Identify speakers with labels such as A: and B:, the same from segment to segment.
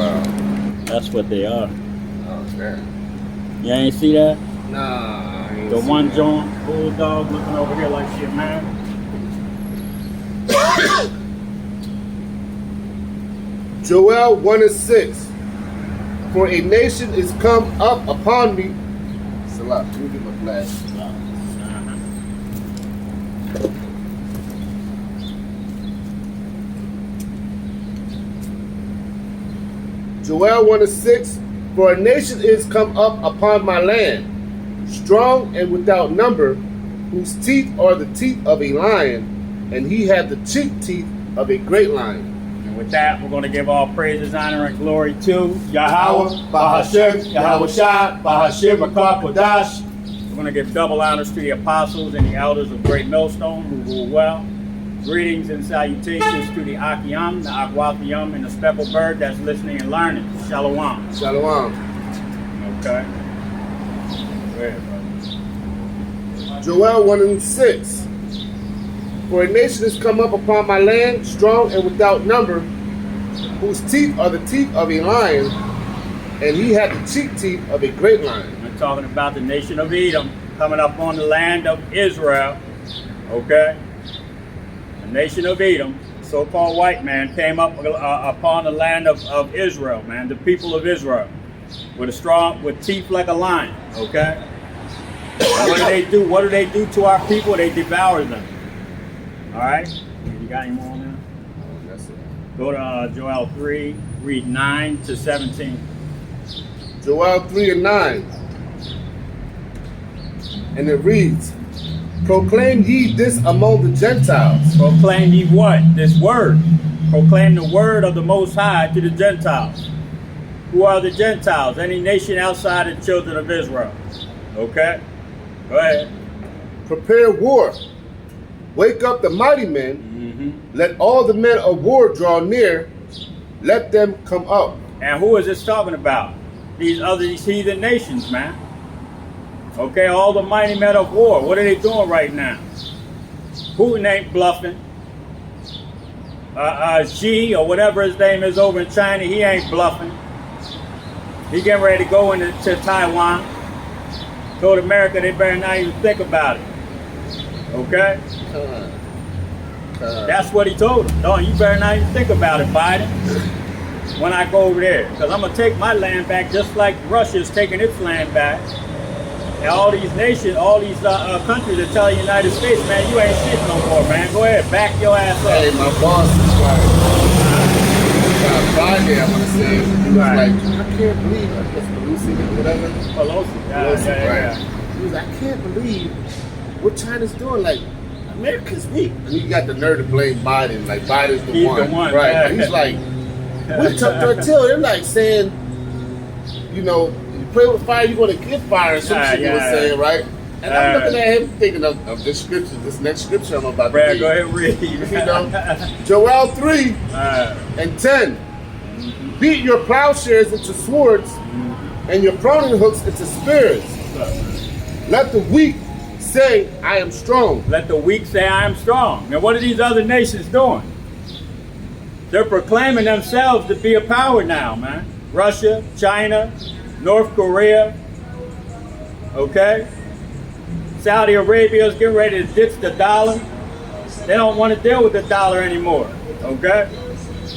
A: Wow.
B: That's what they are.
A: Oh, damn.
B: You ain't see that?
A: Nah, I ain't
B: The
A: seen
B: one
A: that.
B: joint bulldog looking over here like shit, man.
C: Joel 1:6. For a nation is come up upon me. Salah, let me get my glasses. Joel 1:6. For a nation is come up upon my land, strong and without number, whose teeth are the teeth of a lion, and he had the cheek teeth of a great lion.
B: And with that, we're going to give all praises, honor, and glory to Yahweh, Bahashem, Yahweh Shai, Bahashem, Kodash. We're going to give double honors to the apostles and the elders of Great Millstone who rule well. Greetings and salutations to the Akiyam, the Akwathium, and the speckled bird that's listening and learning. Shalom.
C: Shalom.
B: Okay. Go ahead, brother.
C: Joel 1:6. For a nation has come up upon my land, strong and without number, whose teeth are the teeth of a lion, and he had the cheek teeth of a great lion.
B: We're talking about the nation of Edom coming up on the land of Israel. Okay? The nation of Edom, so-called white man, came up upon the land of Israel, man, the people of Israel, with teeth like a lion. Okay? What do they do? What do they do to our people? They devour them. All right? You got any more on that?
C: That's it.
B: Go to Joel 3, read 9 to 17.
C: Joel 3:9. And it reads, Proclaim ye this among the Gentiles.
B: Proclaim ye what? This word. Proclaim the word of the Most High to the Gentiles. Who are the Gentiles? Any nation outside the children of Israel. Okay? Go ahead.
C: Prepare war. Wake up the mighty men. Let all the men of war draw near. Let them come up.
B: And who is this talking about? These heathen nations, man. Okay, all the mighty men of war. What are they doing right now? Putin ain't bluffing. Xi, or whatever his name is over in China, he ain't bluffing. He getting ready to go into Taiwan. Told America they better not even think about it. Okay? That's what he told them. No, you better not even think about it, Biden, when I go over there. Because I'm going to take my land back just like Russia's taking its land back. And all these nations, all these countries are telling the United States, man, you ain't shit no more, man. Go ahead, back your ass up.
C: Hey, my boss is like, Friday, I want to say, he was like, I can't believe, I guess Pelosi or whatever.
B: Pelosi,
C: Pelosi,
B: yeah.
C: He was like, I can't believe what China's doing. Like, America's weak. And he got the nerve to blame Biden. Like, Biden's the
B: He's
C: one.
B: the one,
C: right.
B: yeah.
C: He's like, we took their tail. They're like saying, you know, you play with fire, you're going to get fire. Some shit he was saying, right? And I'm looking at him thinking of this scripture, this next scripture I'm about to read.
B: Go ahead and read.
C: You know, Joel 3 and 10. Beat your plowshares into swords and your pruning hooks into spears. Let the weak say, I am strong.
B: Let the weak say, I am strong. Now, what are these other nations doing? They're proclaiming themselves to be a power now, man. Russia, China, North Korea, okay? Saudi Arabia is getting ready to ditch the dollar. They don't want to deal with the dollar anymore, okay?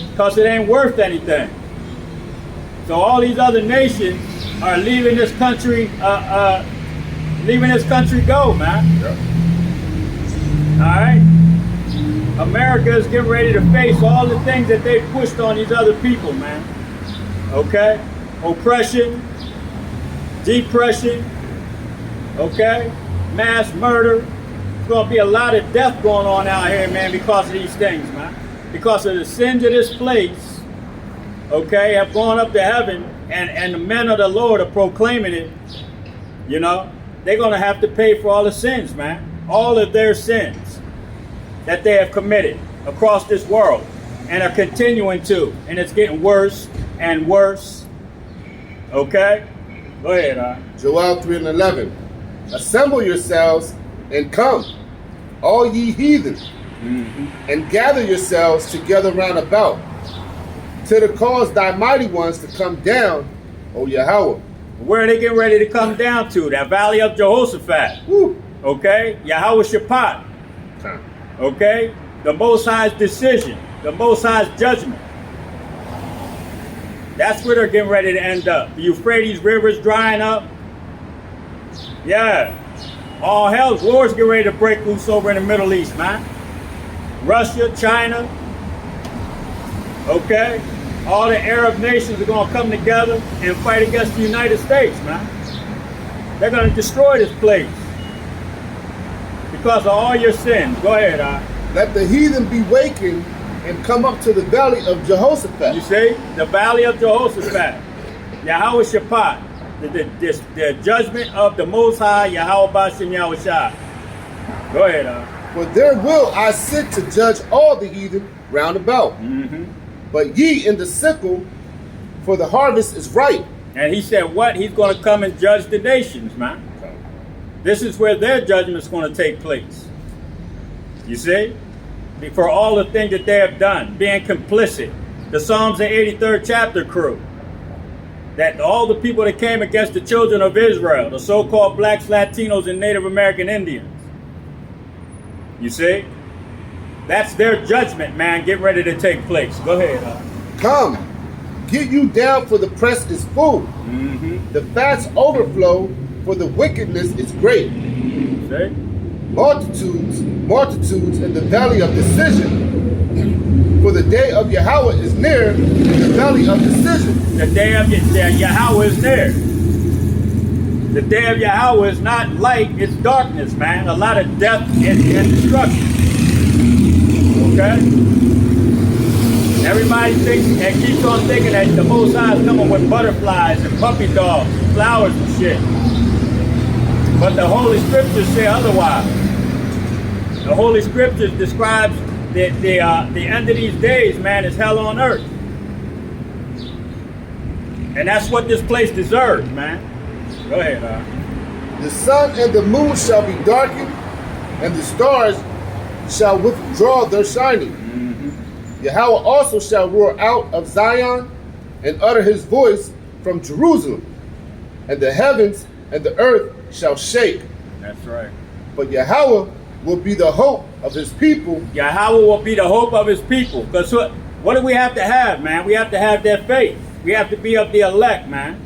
B: Because it ain't worth anything. So all these other nations are leaving this country, go, man.
C: Yeah.
B: All right? America is getting ready to face all the things that they pushed on these other people, man. Okay? Oppression, depression, okay? Mass murder. There's going to be a lot of death going on out here, man, because of these things, man. Because of the sins of this place, okay, have gone up to heaven, and the men of the Lord are proclaiming it, you know? They're going to have to pay for all the sins, man. All of their sins that they have committed across this world and are continuing to. And it's getting worse and worse. Okay? Go ahead,
C: Joel 3 and 11. Assemble yourselves and come, all ye heathen, and gather yourselves together round about. till to cause thy mighty ones to come down, O Yahweh.
B: Where are they getting ready to come down to? That valley of Jehoshaphat.
C: Woo.
B: Okay? Yahweh Shaphat. Okay? The Most High's decision. The Most High's judgment. That's where they're getting ready to end up. The Euphrates River's drying up. Yeah. All hell's wars get ready to break loose over in the Middle East, man. Russia, China. Okay? All the Arab nations are going to come together and fight against the United States, man. They're going to destroy this place because of all your sins. Go ahead,
C: Let the heathen be wakened and come up to the valley of Jehoshaphat.
B: You see? The valley of Jehoshaphat. Yahweh Shaphat. The judgment of the Most High, Yahweh Bashem Yahweh Shah. Go ahead,
C: For there will I sit to judge all the heathen round about. But ye in the sickle, for the harvest is ripe.
B: And he said what? He's going to come and judge the nations, man. This is where their judgment's going to take place. You see? For all the things that they have done, being complicit. The Psalms, the 83rd chapter crew. That all the people that came against the children of Israel, the so-called blacks, Latinos, and Native American Indians. You see? That's their judgment, man, getting ready to take place. Go ahead.
C: Come, get you down, for the press is full. The fats overflow, for the wickedness is great.
B: See?
C: Multitudes, multitudes in the valley of decision. For the day of Yahweh is near in the valley of decision.
B: The day of Yahweh is near. The day of Yahweh is not light, it's darkness, man. A lot of death and destruction. Okay? Everybody thinks and keeps on thinking that the Most High is coming with butterflies and puppy dogs, and flowers and shit. But the Holy Scriptures say otherwise. The Holy Scriptures describes the end of these days, man, is hell on earth. And that's what this place deserves, man. Go ahead,
C: The sun and the moon shall be darkened, and the stars shall withdraw their shining. Yahweh also shall roar out of Zion, and utter his voice from Jerusalem, and the heavens and the earth shall shake.
B: That's right.
C: But Yahweh will be the hope of his people.
B: Yahweh will be the hope of his people. Because what do we have to have, man? We have to have that faith. We have to be of the elect, man.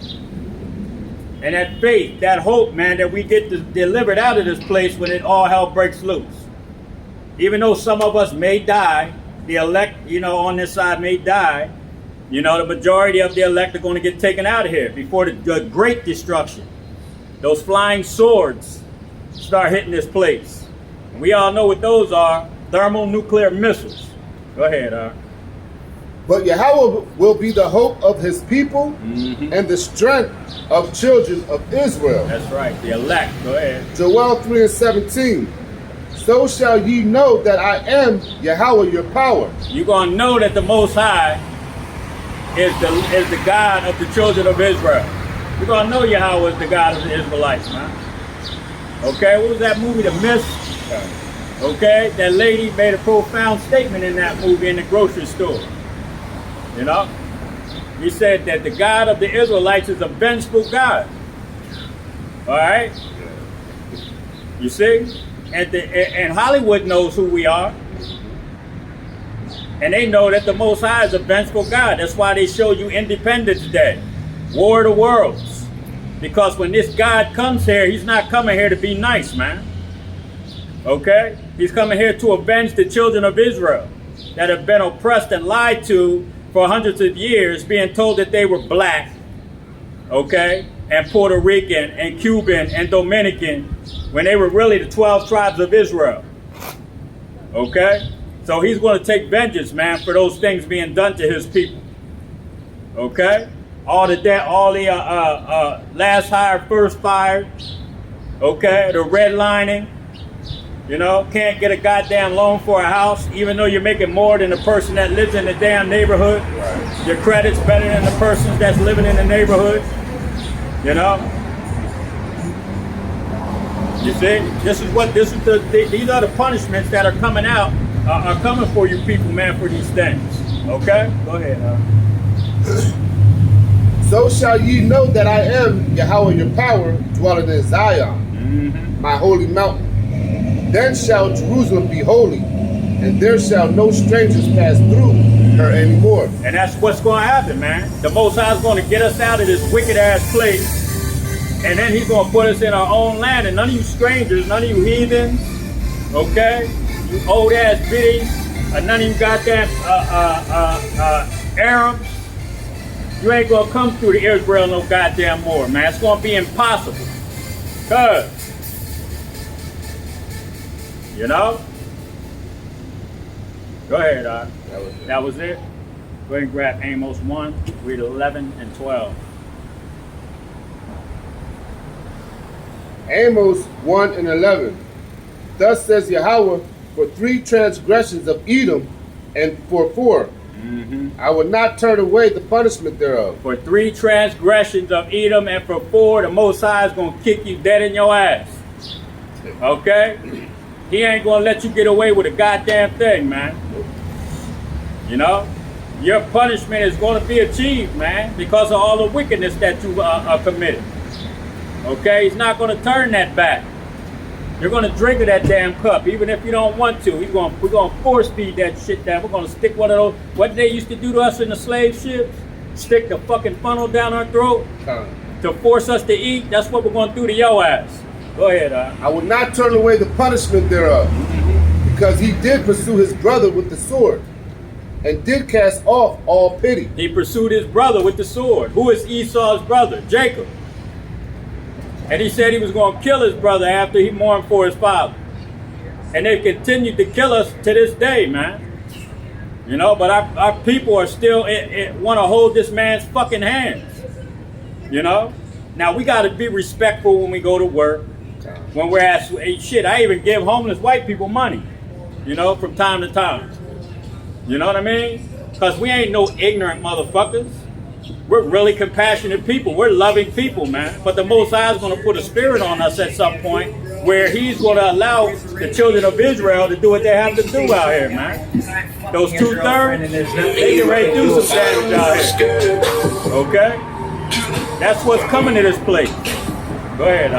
B: And that faith, that hope, man, that we get delivered out of this place when it all hell breaks loose. Even though some of us may die, the elect, on this side may die, the majority of the elect are going to get taken out of here before the great destruction. Those flying swords start hitting this place. And we all know what those are, thermonuclear missiles. Go ahead,
C: But Yahweh will be the hope of his people and the strength of children of Israel.
B: That's right, the elect. Go ahead.
C: Joel 3:17. So shall ye know that I am Yahweh your power.
B: You're going to know that the Most High is the God of the children of Israel. You're going to know Yahweh is the God of the Israelites, man. Okay, what was that movie, The Mist? Okay, that lady made a profound statement in that movie in the grocery store. He said that the God of the Israelites is a vengeful God. All right? You see? And Hollywood knows who we are. And they know that the Most High is a vengeful God. That's why they show you Independence Day, War of the Worlds. Because when this God comes here, he's not coming here to be nice, man. Okay? He's coming here to avenge the children of Israel that have been oppressed and lied to for hundreds of years, being told that they were black, okay, and Puerto Rican and Cuban and Dominican, when they were really the 12 tribes of Israel. Okay? So he's going to take vengeance, man, for those things being done to his people. Okay? All the last hired, first fired. Okay? The redlining. Can't get a goddamn loan for a house, even though you're making more than the person that lives in the damn neighborhood. Right. Your credit's better than the person that's living in the neighborhood. You see, these are the punishments that are coming out, are coming for you people, man, for these things. Okay? Go ahead,
C: shall ye know that I am Yahweh your power, dwelling in Zion, my holy mountain. Then shall Jerusalem be holy, and there shall no strangers pass through her anymore.
B: And that's what's going to happen, man. The Most High is going to get us out of this wicked-ass place, and then he's going to put us in our own land, and none of you strangers, none of you heathens, okay, you old-ass biddies, none of you goddamn Arabs, you ain't going to come through to Israel no goddamn more, man. It's going to be impossible. Cuz, you know? Go ahead, That was it. Go ahead and grab Amos 1, read 11 and 12.
C: Amos 1 and 11. Thus says Yahweh, for 3 transgressions of Edom, and for 4, I will not turn away the punishment thereof.
B: For 3 transgressions of Edom, and for 4, the Most High is going to kick you dead in your ass. Okay? He ain't going to let you get away with a goddamn thing, man. You know? Your punishment is going to be achieved, man, because of all the wickedness that you committed. Okay? He's not going to turn that back. You're going to drink of that damn cup, even if you don't want to. We're going to force feed that shit down. We're going to stick one of those, what they used to do to us in the slave ships? Stick the fucking funnel down our throat to force us to eat. That's what we're going to do to your ass. Go ahead,
C: I will not turn away the punishment thereof, because he did pursue his brother with the sword, and did cast off all pity.
B: He pursued his brother with the sword. Who is Esau's brother? Jacob. And he said he was going to kill his brother after he mourned for his father. And they continued to kill us to this day, man. You know, but our people are still want to hold this man's fucking hands. You know? Now, we got to be respectful when we go to work. When we're asked, hey, shit, I even give homeless white people money. You know, from time to time. You know what I mean? Because we ain't no ignorant motherfuckers. We're really compassionate people. We're loving people, man. But the Most High is going to put a spirit on us at some point where he's going to allow the children of Israel to do what they have to do out here, man. Those 2/3, they can ready to do some damage out here. Okay? That's what's coming to this place. Go ahead,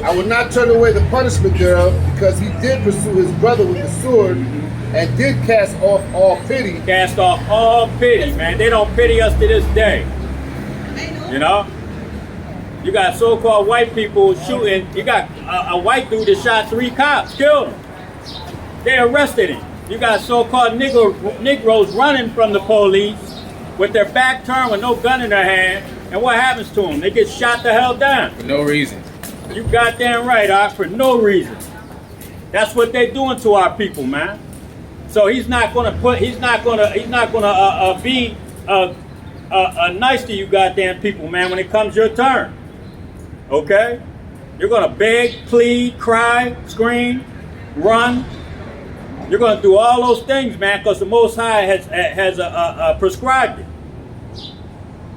C: I will not turn away the punishment thereof, because he did pursue his brother with the sword, and did cast off all pity.
B: Cast off all pity, man. They don't pity us to this day. You know? You got so-called white people shooting. You got a white dude that shot 3 cops, killed him. They arrested him. You got so-called Negroes running from the police with their back turned with no gun in their hand. And what happens to them? They get shot the hell down.
A: For no reason.
B: You goddamn right, for no reason. That's what they're doing to our people, man. So he's not gonna be nice to you goddamn people, man, when it comes your turn. Okay? You're gonna beg, plead, cry, scream, run. You're gonna do all those things, man, because the Most High has prescribed it.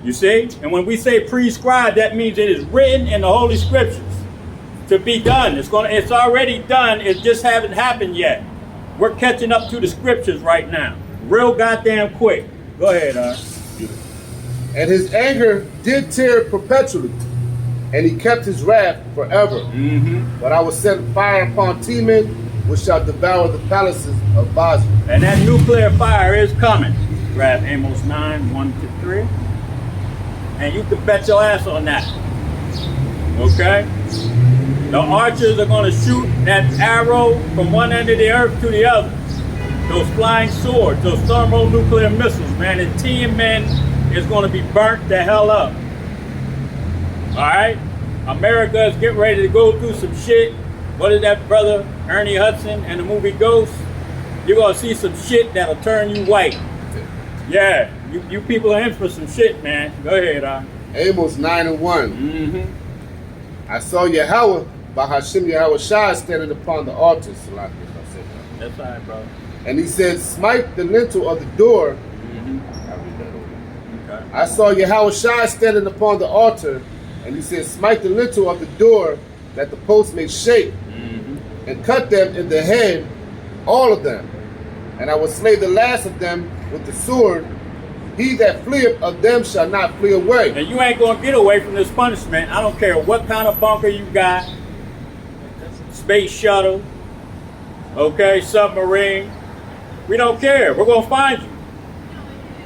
B: You see? And when we say prescribed, that means it is written in the Holy Scriptures to be done. It's already done. It just hasn't happened yet. We're catching up to the Scriptures right now, real goddamn quick. Go ahead,
C: And his anger did tear perpetually, and he kept his wrath forever. But I will send fire upon Teman, which shall devour the palaces of Basra.
B: And that nuclear fire is coming. Grab Amos 9, 1-3. And you can bet your ass on that. Okay? The archers are going to shoot that arrow from one end of the earth to the other. Those flying swords, those thermonuclear missiles, man. And Teman is going to be burnt the hell up. Alright? America is getting ready to go through some shit. What is that, brother Ernie Hudson and the movie Ghost? You're going to see some shit that'll turn you white. Yeah, you people are in for some shit, man. Go ahead,
C: Amos 9 and 1. I saw Yahweh, Bahashim Yahweh Shai, standing upon the altar.
B: That's all right, bro.
C: And he said, smite the lintel of the door.
B: Okay.
C: I saw Yahweh Shai standing upon the altar, and he said, smite the lintel of the door, that the posts may shake, and cut them in the head, all of them. And I will slay the last of them with the sword, he that fleeth of them shall not flee away.
B: And you ain't gonna get away from this punishment. I don't care what kind of bunker you got, space shuttle, okay, submarine. We don't care. We're gonna find you.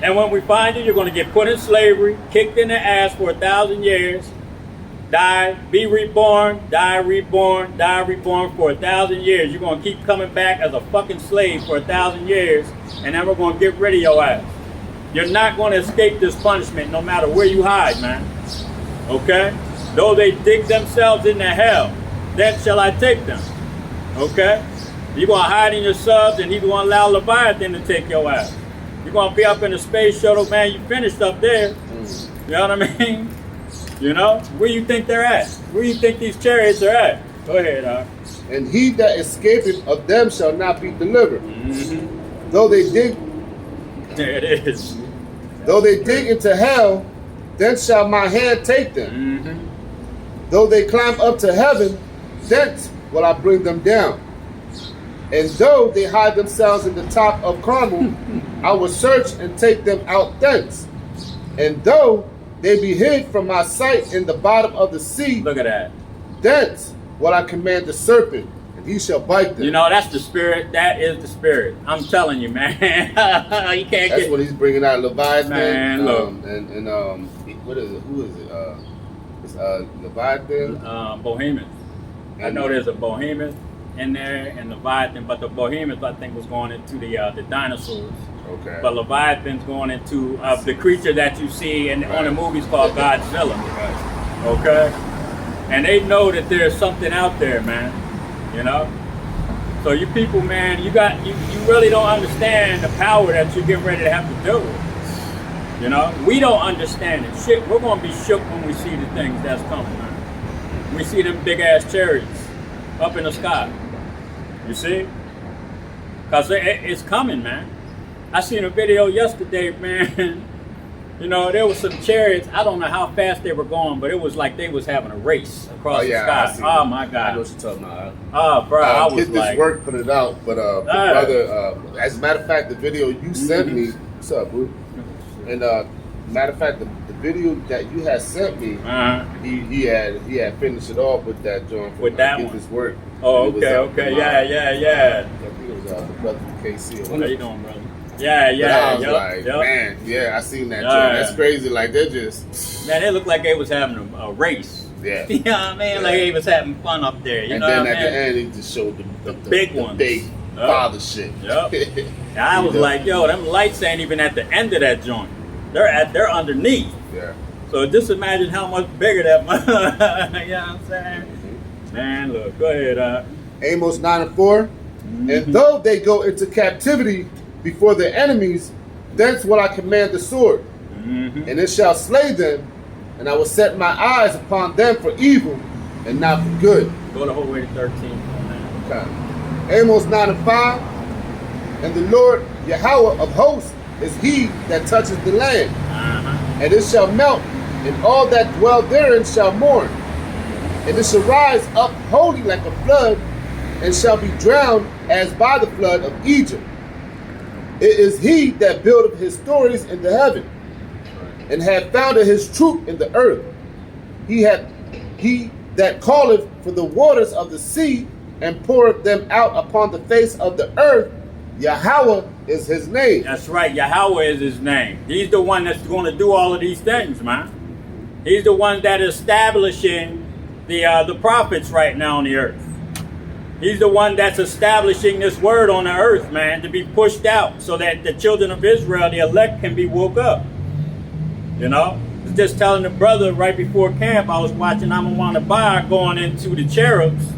B: And when we find you, you're gonna get put in slavery, kicked in the ass for 1,000 years, die, be reborn, die reborn, die reborn for 1,000 years. You're gonna keep coming back as a fucking slave for 1,000 years, and then we're gonna get rid of your ass. You're not gonna escape this punishment no matter where you hide, man. Okay? Though they dig themselves into hell, then shall I take them. Okay? You're gonna hide in your subs, and he's gonna allow Leviathan to take your ass. You're gonna be up in the space shuttle, man. You finished up there. You know what I mean? You know? Where you think they're at? Where you think these chariots are at? Go ahead,
C: And he that escapeth of them shall not be delivered.
B: Mm-hmm.
C: Though they dig,
B: There it is.
C: though they dig into hell, then shall my hand take them.
B: Mm-hmm.
C: Though they climb up to heaven, thence will I bring them down. And though they hide themselves in the top of Carmel, I will search and take them out thence. And though they be hid from my sight in the bottom of the sea,
B: Look at that.
C: thence will I command the serpent, and he shall bite them.
B: You know, that's the spirit. That is the spirit. I'm telling you, man. You can't
C: That's
B: get.
C: what he's bringing out, Leviathan.
B: Man, look.
C: What is it? Who is it? It's Leviathan.
B: Behemoth. I know there's a behemoth in there and Leviathan, but the behemoth I think was going into the dinosaurs.
C: Okay.
B: But Leviathan's going into the creature that you see on the movies called Godzilla.
C: Right.
B: Okay? And they know that there's something out there, man. You know? So you people, man, you really don't understand the power that you're getting ready to have to deal with. You know? We don't understand it. Shit, we're gonna be shook when we see the things that's coming, man. We see them big ass chariots up in the sky. You see? Cause it's coming, man. I seen a video yesterday, man. You know, there was some chariots. I don't know how fast they were going, but it was like they was having a race across the sky. Oh my God!
C: I know what you're talking about.
B: Oh, bro, I was
C: Kid
B: like,
C: this work put it out, but the brother. As a matter of fact, the video you sent me. What's up, boo? And matter of fact, the video that you had sent me, he had finished it off with that joint.
B: With that
C: Kid
B: one.
C: This work.
B: Oh, okay, yeah.
C: I think it was the brother from KC.
B: How you doing, brother? Yeah,
C: I was like, man, I seen that. That's crazy. Like they're just,
B: man, it looked like they was having a race.
C: Yeah.
B: You know what I mean? Like they was having fun up there. You know what I mean?
C: And then at the end, he just showed the
B: big ones.
C: Big father shit.
B: Yep. And I was like, yo, them lights ain't even at the end of that joint. They're underneath.
C: Yeah.
B: So just imagine how much bigger that you know what I'm saying? Mm-hmm. Man, look, go ahead.
C: Amos 9:4. And though they go into captivity before their enemies, thence will I command the sword, and it shall slay them, and I will set my eyes upon them for evil and not for good.
B: Go the whole way to 13.
C: Okay. Amos 9:5. And the Lord Yahweh of hosts is he that touches the land, and it shall melt, and all that dwell therein shall mourn, and it shall rise up wholly like a flood, and shall be drowned as by the flood of Egypt. It is he that buildeth his stories in the heaven, and hath founded his troop in the earth. He that calleth for the waters of the sea, and poureth them out upon the face of the earth. Yahweh is his name.
B: That's right, Yahweh is his name. He's the one that's going to do all of these things, man. He's the one that is establishing the prophets right now on the earth. He's the one that's establishing this word on the earth, man, to be pushed out so that the children of Israel, the elect, can be woke up. You know? I was just telling the brother right before camp, I was watching Amon Bar going into the cherubs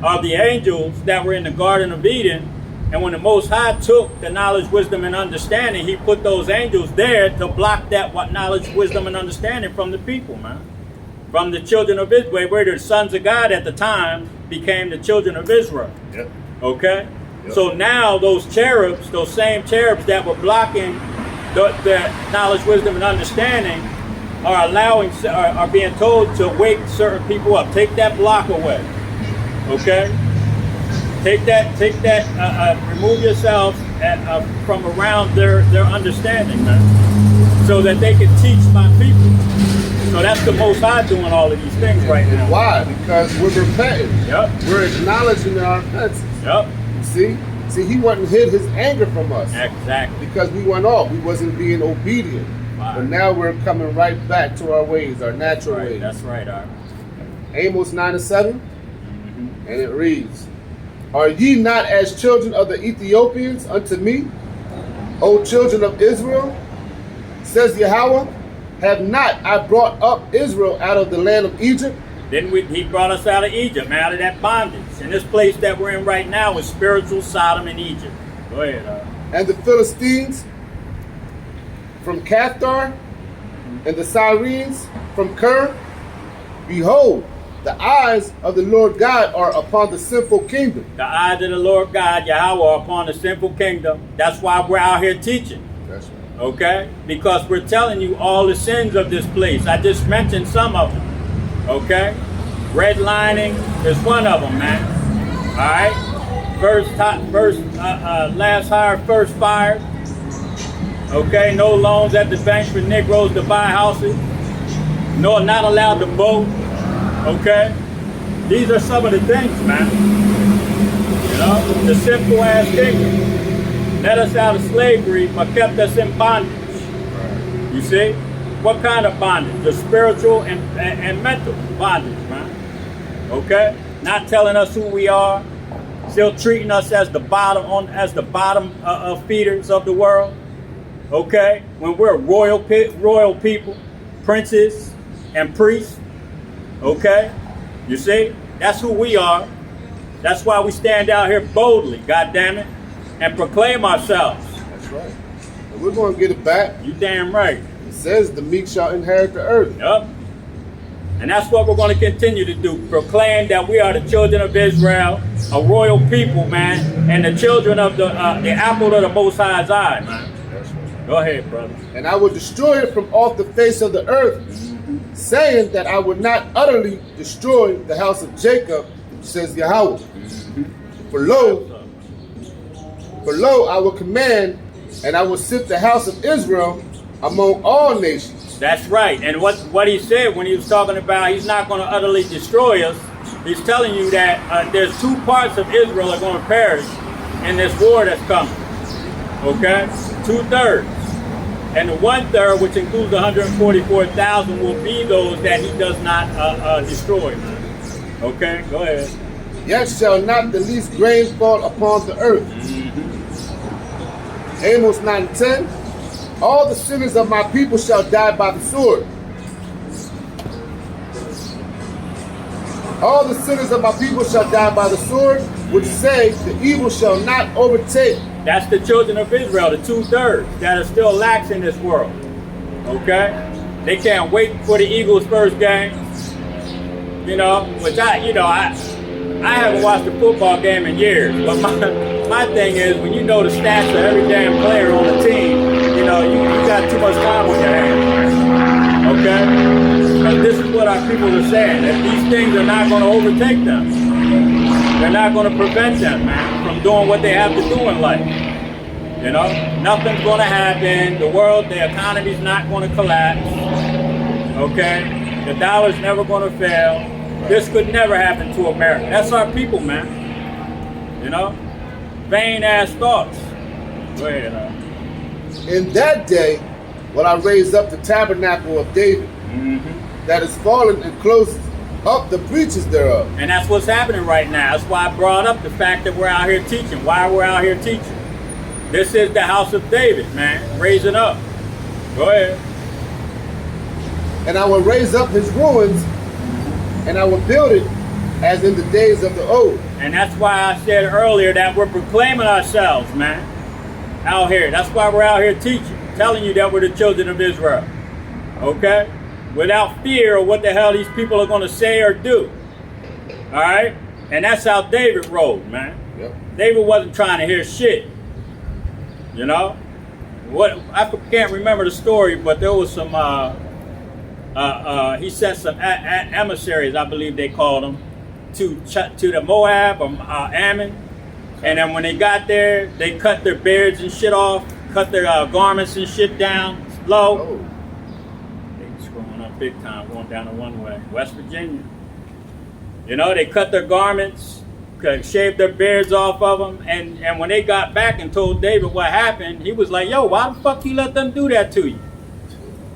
B: of the angels that were in the Garden of Eden. And when the Most High took the knowledge, wisdom, and understanding, he put those angels there to block that knowledge, wisdom, and understanding from the people, man. From the children of Israel, where the sons of God at the time became the children of Israel.
C: Yep.
B: Okay?
C: Yep.
B: So now those cherubs, those same cherubs that were blocking the knowledge, wisdom, and understanding are being told to wake certain people up. Take that block away. Okay? Take that, remove yourself from around their understanding, man. so that they can teach my people. So that's the Most High doing all of these things right now.
C: Why? Because we're repenting.
B: Yep.
C: We're acknowledging our offenses.
B: Yep.
C: See, he wasn't hid his anger from us.
B: Exactly.
C: Because we went off. We wasn't being obedient.
B: Right.
C: But now we're coming right back to our ways, our natural
B: Right.
C: ways.
B: That's right, Art.
C: Amos 9:7, and it reads, "Are ye not as children of the Ethiopians unto me, O children of Israel? Says Yahweh, have not I brought up Israel out of the land of Egypt?"
B: Then he brought us out of Egypt, out of that bondage. And this place that we're in right now is spiritual Sodom and Egypt. Go ahead, Art.
C: "And the Philistines from Caphtor, and the Syrians from Ker, behold, the eyes of the Lord God are upon the sinful kingdom."
B: The eyes of the Lord God, Yahweh, are upon the sinful kingdom. That's why we're out here teaching.
C: That's right.
B: Okay? Because we're telling you all the sins of this place. I just mentioned some of them. Okay? Redlining is one of them, man. All right? Last hired, first fired. Okay? No loans at the bank for Negroes to buy houses. No, not allowed to vote. Okay? These are some of the things, man. You know? The simple ass kingdom. Let us out of slavery, but kept us in bondage. You see? What kind of bondage? The spiritual and mental bondage, man. Okay? Not telling us who we are, still treating us as the bottom feeders of the world. Okay? When we're royal people, princes and priests. Okay? You see? That's who we are. That's why we stand out here boldly, goddammit, and proclaim ourselves.
C: That's right. And we're going to get it back.
B: You damn right.
C: It says the meek shall inherit the earth.
B: Yup. And that's what we're going to continue to do. Proclaim that we are the children of Israel, a royal people, man, and the children of the apple of the Most High's eye, man.
C: That's right.
B: Go ahead, brother.
C: "And I will destroy it from off the face of the earth, saying that I would not utterly destroy the house of Jacob, says Yahweh. For lo, I will command, and I will set the house of Israel among all nations."
B: That's right. And what he said when he was talking about he's not going to utterly destroy us, he's telling you that there's two parts of Israel are going to perish in this war that's coming. Okay? 2/3. And the 1/3, which includes 144,000, will be those that he does not destroy. Okay? Go ahead.
C: "Yet shall not the least grain fall upon the earth." Amos 9:10, "All the sinners of my people shall die by the sword. All the sinners of my people shall die by the sword, which say the evil shall not overtake."
B: That's the children of Israel, the 2/3 that are still lax in this world. Okay? They can't wait for the Eagles' first game. You know, which I haven't watched a football game in years. But my thing is, when you know the stats of every damn player on the team, you know, you got too much time on your hands. Okay? And this is what our people are saying, that these things are not going to overtake them. They're not going to prevent them, man, from doing what they have to do in life. You know, nothing's going to happen. The economy's not going to collapse. Okay? The dollar's never going to fail. This could never happen to America. That's our people, man. You know? Vain ass thoughts. Go ahead.
C: "In that day will I raise up the tabernacle of David, that is fallen, and close up the breaches thereof."
B: And that's what's happening right now. That's why I brought up the fact that we're out here teaching. Why we're out here teaching. This is the house of David, man. Raising up. Go ahead.
C: "And I will raise up his ruins, and I will build it as in the days of the old."
B: And that's why I said earlier that we're proclaiming ourselves, man. Out here. That's why we're out here teaching. Telling you that we're the children of Israel. Okay? Without fear of what the hell these people are going to say or do. Alright? And that's how David rolled, man.
C: Yep.
B: David wasn't trying to hear shit. You know? I can't remember the story, but there was some, he sent some emissaries, I believe they called them, to the Moab or Ammon. And then when they got there, they cut their beards and shit off, cut their garments and shit down, Low.
C: Oh.
B: They screwing up big time, going down the one way. West Virginia. You know, they cut their garments, shaved their beards off of them, and when they got back and told David what happened, he was like, yo, why the fuck you let them do that to you?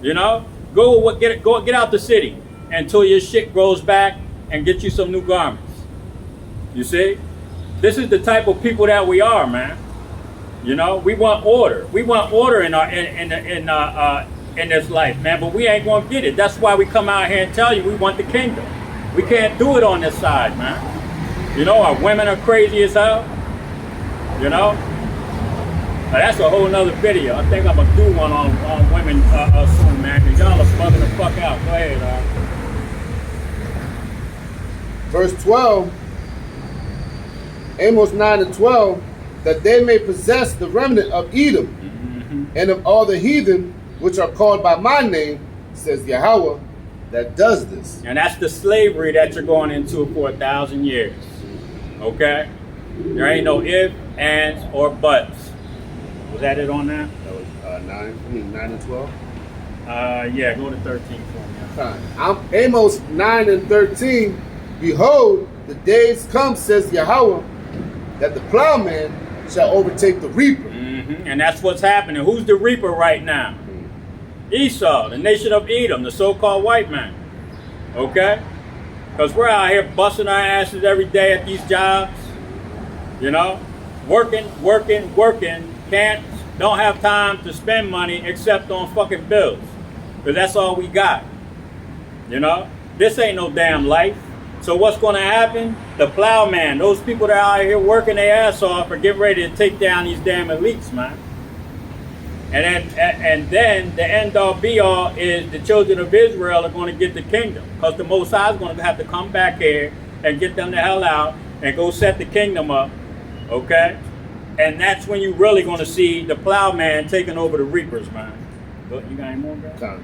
B: You know? Go get out the city until your shit grows back and get you some new garments. You see? This is the type of people that we are, man. You know, we want order. We want order in this life, man, but we ain't gonna get it. That's why we come out here and tell you we want the kingdom. We can't do it on this side, man. You know, our women are crazy as hell. You know? Now, that's a whole nother video. I think I'm gonna do one on women soon, man, because y'all are bugging the fuck out. Go ahead,
C: Verse 12, Amos 9 and 12, that they may possess the remnant of Edom and of all the heathen which are called by my name, says Yahweh, that does this.
B: And that's the slavery that you're going into for 1,000 years. Okay? There ain't no if, ands, or buts. Was that it on that?
C: That was 9 and 12?
B: Yeah, go to 13 for me.
C: Fine. Amos 9 and 13, behold, the days come, says Yahweh, that the plowman shall overtake the reaper.
B: And that's what's happening. Who's the reaper right now? Esau, the nation of Edom, the so-called white man. Okay? Because we're out here busting our asses every day at these jobs. You know? Working. Don't have time to spend money except on fucking bills. Because that's all we got. You know? This ain't no damn life. So what's going to happen? The plowman, those people that are out here working their ass off are getting ready to take down these damn elites, man. And then the end all be all is the children of Israel are going to get the kingdom. Because the Most High is going to have to come back here and get them the hell out and go set the kingdom up. Okay? And that's when you're really going to see the plowman taking over the reapers, man. You got any more, guys?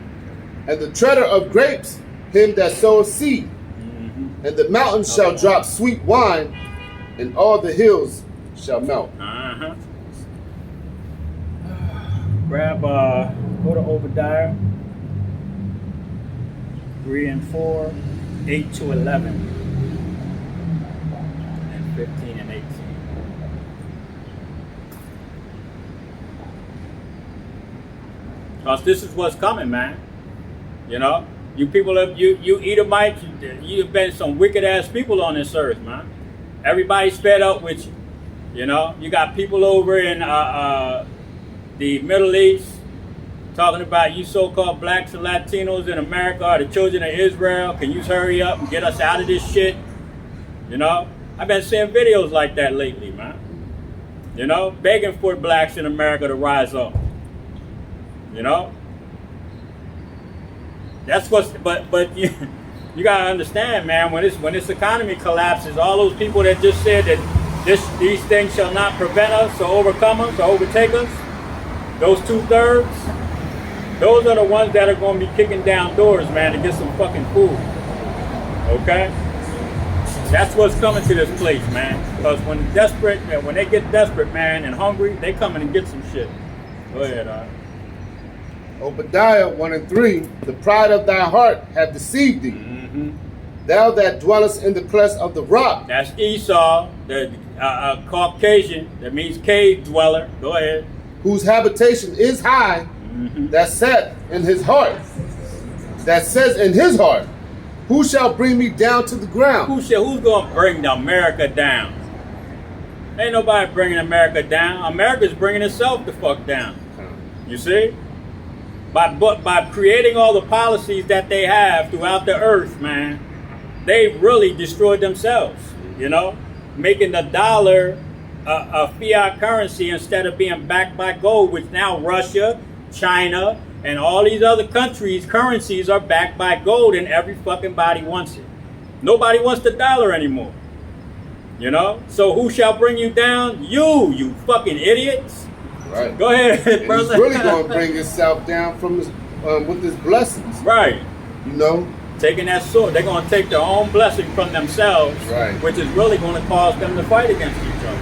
C: And the treader of grapes, him that soweth seed. And the mountains shall drop sweet wine, and all the hills shall melt.
B: Grab, go to Obadiah 3 and 4, 8 to 11, and 15 and 18. Because this is what's coming, man. You know? You people, you Edomites, you've been some wicked ass people on this earth, man. Everybody's fed up with you. You know, you got people over in the Middle East talking about you so-called blacks and Latinos in America are the children of Israel. Can you hurry up and get us out of this shit? You know, I've been seeing videos like that lately, man. You know, begging for blacks in America to rise up. You know. That's what's, but you gotta understand, man. When this economy collapses, all those people that just said that these things shall not prevent us or overcome us or overtake us, those 2/3, those are the ones that are going to be kicking down doors, man, to get some fucking food. Okay, that's what's coming to this place, man. Because when they get desperate, man, and hungry, they come in and get some shit. Go ahead,
C: Obadiah 1 and 3, the pride of thy heart hath deceived thee. Thou that dwellest in the cleft of the rock.
B: That's Esau, the Caucasian, that means cave dweller. Go ahead.
C: Whose habitation is high, that said in his heart, that says in his heart, who shall bring me down to the ground?
B: Who's going to bring America down? Ain't nobody bringing America down. America's bringing itself the fuck down. You see? By creating all the policies that they have throughout the earth, man, they've really destroyed themselves, you know? Making the dollar a fiat currency instead of being backed by gold, which now Russia, China, and all these other countries' currencies are backed by gold, and every fucking body wants it. Nobody wants the dollar anymore, you know? So who shall bring you down? You fucking idiots.
C: Right.
B: Go ahead,
C: and
B: brother.
C: He's really going to bring himself down from his, with his blessings.
B: Right.
C: You know?
B: Taking that sword. They're going to take their own blessing from themselves,
C: right,
B: which is really going to cause them to fight against each other.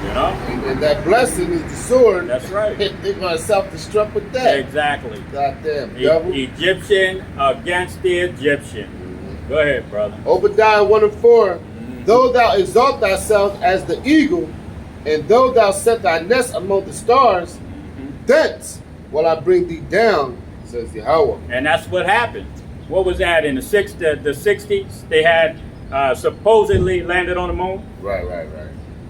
B: You know?
C: And that blessing is the sword.
B: That's right.
C: They're going to self-destruct with that.
B: Exactly.
C: Goddamn devil.
B: Egyptian against the Egyptian. Go ahead, brother.
C: Obadiah 1:4. Though thou exalt thyself as the eagle, and though thou set thy nest among the stars, thence will I bring thee down, says Yahweh.
B: And that's what happened. What was that in the 60s? They had supposedly landed on the moon.
C: Right.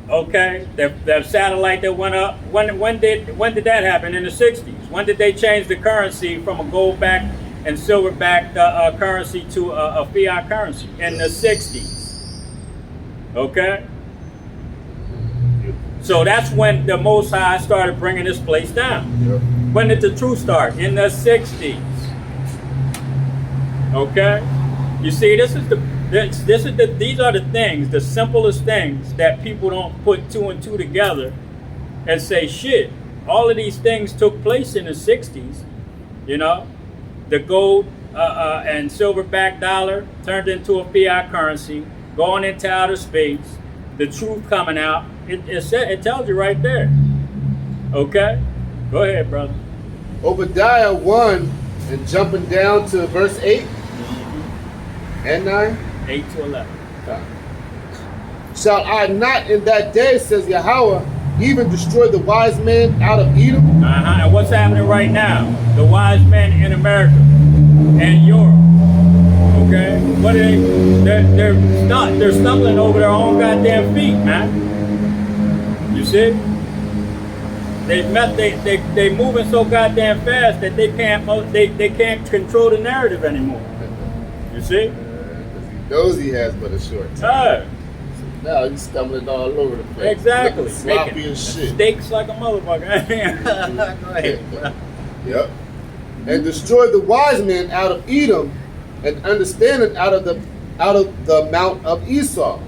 B: Okay, the satellite that went up. When did that happen? In the 60s. When did they change the currency from a gold-backed and silver-backed currency to a fiat currency? In the 60s. Okay. So that's when the Most High started bringing this place down.
C: Yep.
B: When did the truth start? In the 60s. Okay. You see, these are the things, the simplest things that people don't put two and two together and say, shit, all of these things took place in the 60s. You know, the gold and silver-backed dollar turned into a fiat currency, going into outer space, the truth coming out. It tells you right there. Okay? Go ahead, brother.
C: Obadiah 1 and jumping down to verse 8 and 9.
B: 8 to 11.
C: Shall I not in that day, says Yahweh, even destroy the wise men out of Edom?
B: And what's happening right now? The wise men in America and Europe. Okay? What are they're stumbling over their own goddamn feet, man. You see? They moving so goddamn fast that they can't control the narrative anymore. You see?
C: Because he knows he has but a short time. So now he's stumbling all over the place.
B: Exactly.
C: Looking sloppy as shit.
B: Steaks like a motherfucker. Go ahead, bro.
C: Yep. And destroy the wise men out of Edom, and understanding out of the mount of Esau.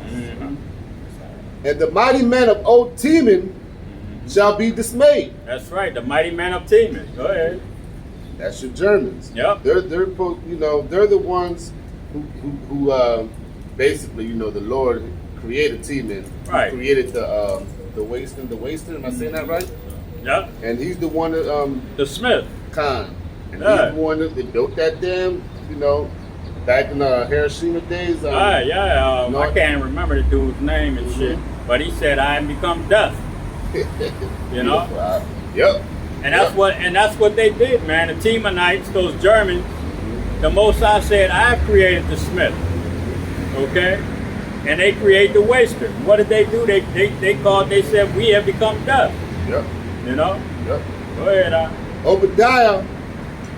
C: And the mighty men of old Teman shall be dismayed.
B: That's right, the mighty men of Teman. Go ahead.
C: That's your Germans.
B: Yep.
C: They're the ones who basically, the Lord created Teman.
B: Right.
C: Created the waster. Am I saying that right?
B: Yep.
C: And he's the one that
B: the Smith.
C: Khan. And he's the one that built that damn, back in the Hiroshima days.
B: I can't remember the dude's name and shit. But he said, I am become death. You know?
C: Yep.
B: And that's what they did, man. The Temanites, those Germans, the Most High said, I've created the Smith. Okay? And they create the waster. What did they do? They said, we have become death.
C: Yep.
B: You know?
C: Yep.
B: Go ahead,
C: Obadiah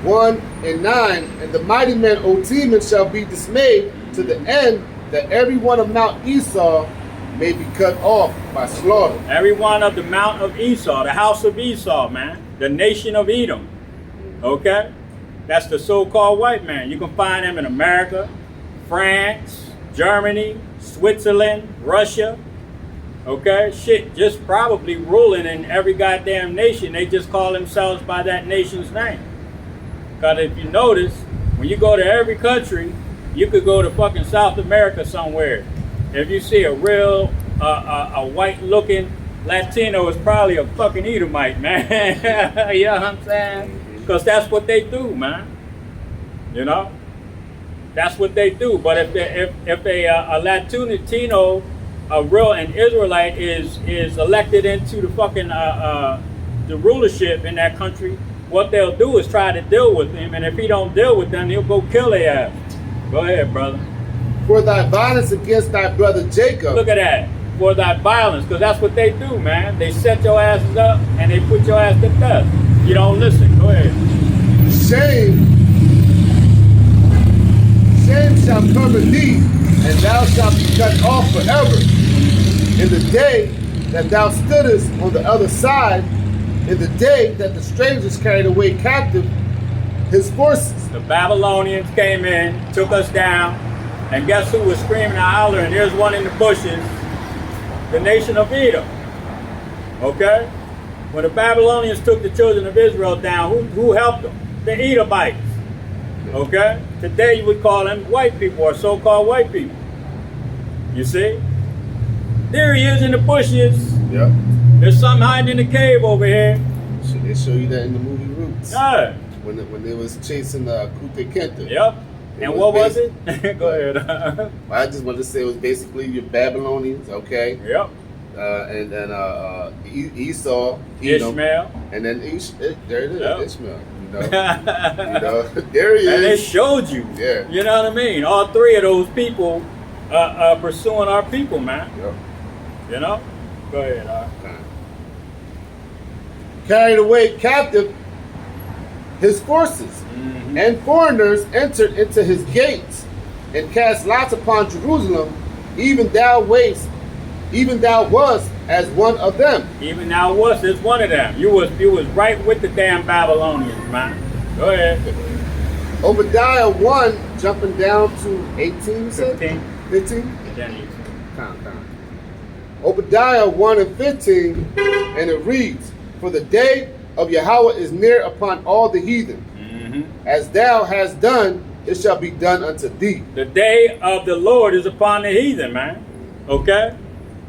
C: 1 and 9, and the mighty men of Teman shall be dismayed to the end that every one of Mount Esau may be cut off by slaughter.
B: Every one of the Mount of Esau, the house of Esau, man, the nation of Edom. Okay? That's the so-called white man. You can find them in America, France, Germany, Switzerland, Russia. Okay? Shit, just probably ruling in every goddamn nation. They just call themselves by that nation's name. Because if you notice, when you go to every country, you could go to fucking South America somewhere. If you see a real, a white-looking Latino, it's probably a fucking Edomite, man. You know what I'm saying? Because that's what they do, man. You know? That's what they do. But if a Latino, an Israelite is elected into the fucking the rulership in that country, what they'll do is try to deal with him, and if he don't deal with them, he'll go kill their ass. Go ahead, brother.
C: For thy violence against thy brother Jacob.
B: Look at that. For thy violence, because that's what they do, man. They set your asses up and they put your ass to death. You don't listen. Go ahead.
C: Shame shall come to thee, and thou shalt be cut off forever. In the day that thou stoodest on the other side, in the day that the strangers carried away captive his forces.
B: The Babylonians came in, took us down, and guess who was screaming and hollering? There's one in the bushes, the nation of Edom. Okay? When the Babylonians took the children of Israel down, who helped them? The Edomites. Okay? Today you would call them white people or so-called white people. You see? There he is in the bushes.
C: Yep.
B: There's something hiding in the cave over here.
C: They show you that in the movie Roots.
B: Yeah.
C: When they was chasing Kute Kenta.
B: Yep. And what was it? Go ahead.
C: I just wanted to say it was basically your Babylonians, okay?
B: Yep.
C: And Esau,
B: Ishmael.
C: and then there it is,
B: Yep.
C: Ishmael. There he is.
B: And it showed you.
C: Yeah.
B: You know what I mean? All three of those people pursuing our people, man.
C: Yep.
B: You know? Go ahead.
C: Carried away captive his forces, and foreigners entered into his gates, and cast lots upon Jerusalem. Even thou was as one of them.
B: Even thou was as one of them. You was right with the damn Babylonians, man. Go ahead.
C: Obadiah 1, jumping down to 18, you said?
B: 15.
C: Count. Obadiah 1 and 15, and it reads, For the day of Yahweh is near upon all the heathen. As thou hast done, it shall be done unto thee.
B: The day of the Lord is upon the heathen, man. Okay?